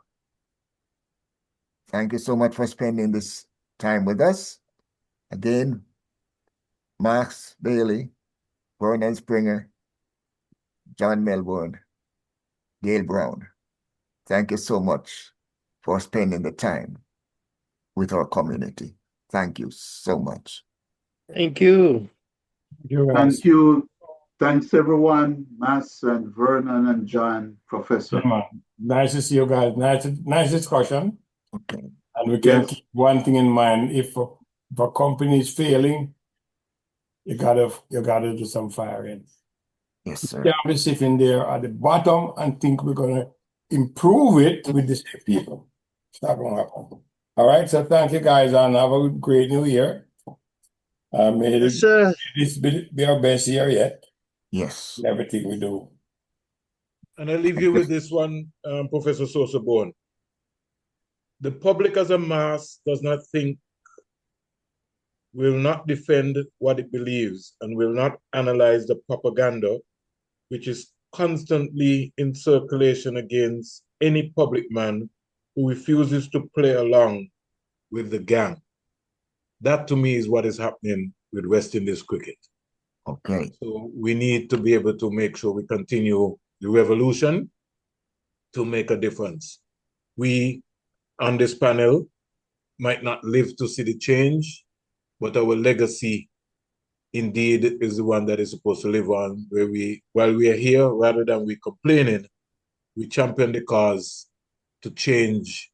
Thank you so much for spending this time with us. Again, Max Bailey, Vernon Springer, John Melbourne, Gail Brown. Thank you so much for spending the time with our community. Thank you so much.
Thank you.
Thank you. Thanks, everyone. Mass and Vernon and John, Professor.
Yeah, man. Nice to see you guys. Nice discussion.
Okay.
And we can
Yes.
keep one thing in mind. If a company is failing, you gotta do some firing.
Yes, sir.
You can't be sitting there at the bottom and think we're gonna improve it with the same people. It's not gonna happen. All right, so thank you guys and have a great new year. May
Yes, sir.
this be our best year yet.
Yes.
In everything we do.
And I leave you with this one, Professor SosoBone. The public as a mass does not think, will not defend what it believes, and will not analyze the propaganda which is constantly in circulation against any public man who refuses to play along with the gang. That to me is what is happening with West Indies cricket.
Okay.
So we need to be able to make sure we continue the revolution to make a difference. We on this panel might not live to see the change, but our legacy indeed is the one that is supposed to live on, where while we are here, rather than we complaining, we champion the cause to change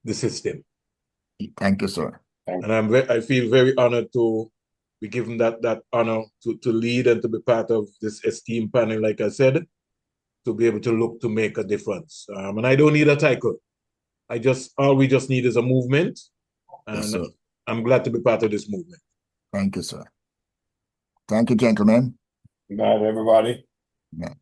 the system.
Thank you, sir.
And I feel very honored to be given that honor to lead and to be part of this esteemed panel, like I said, to be able to look to make a difference. And I don't need a title. All we just need is a movement. And
Yes, sir.
I'm glad to be part of this movement.
Thank you, sir. Thank you, gentlemen.
Good night, everybody.
Yeah.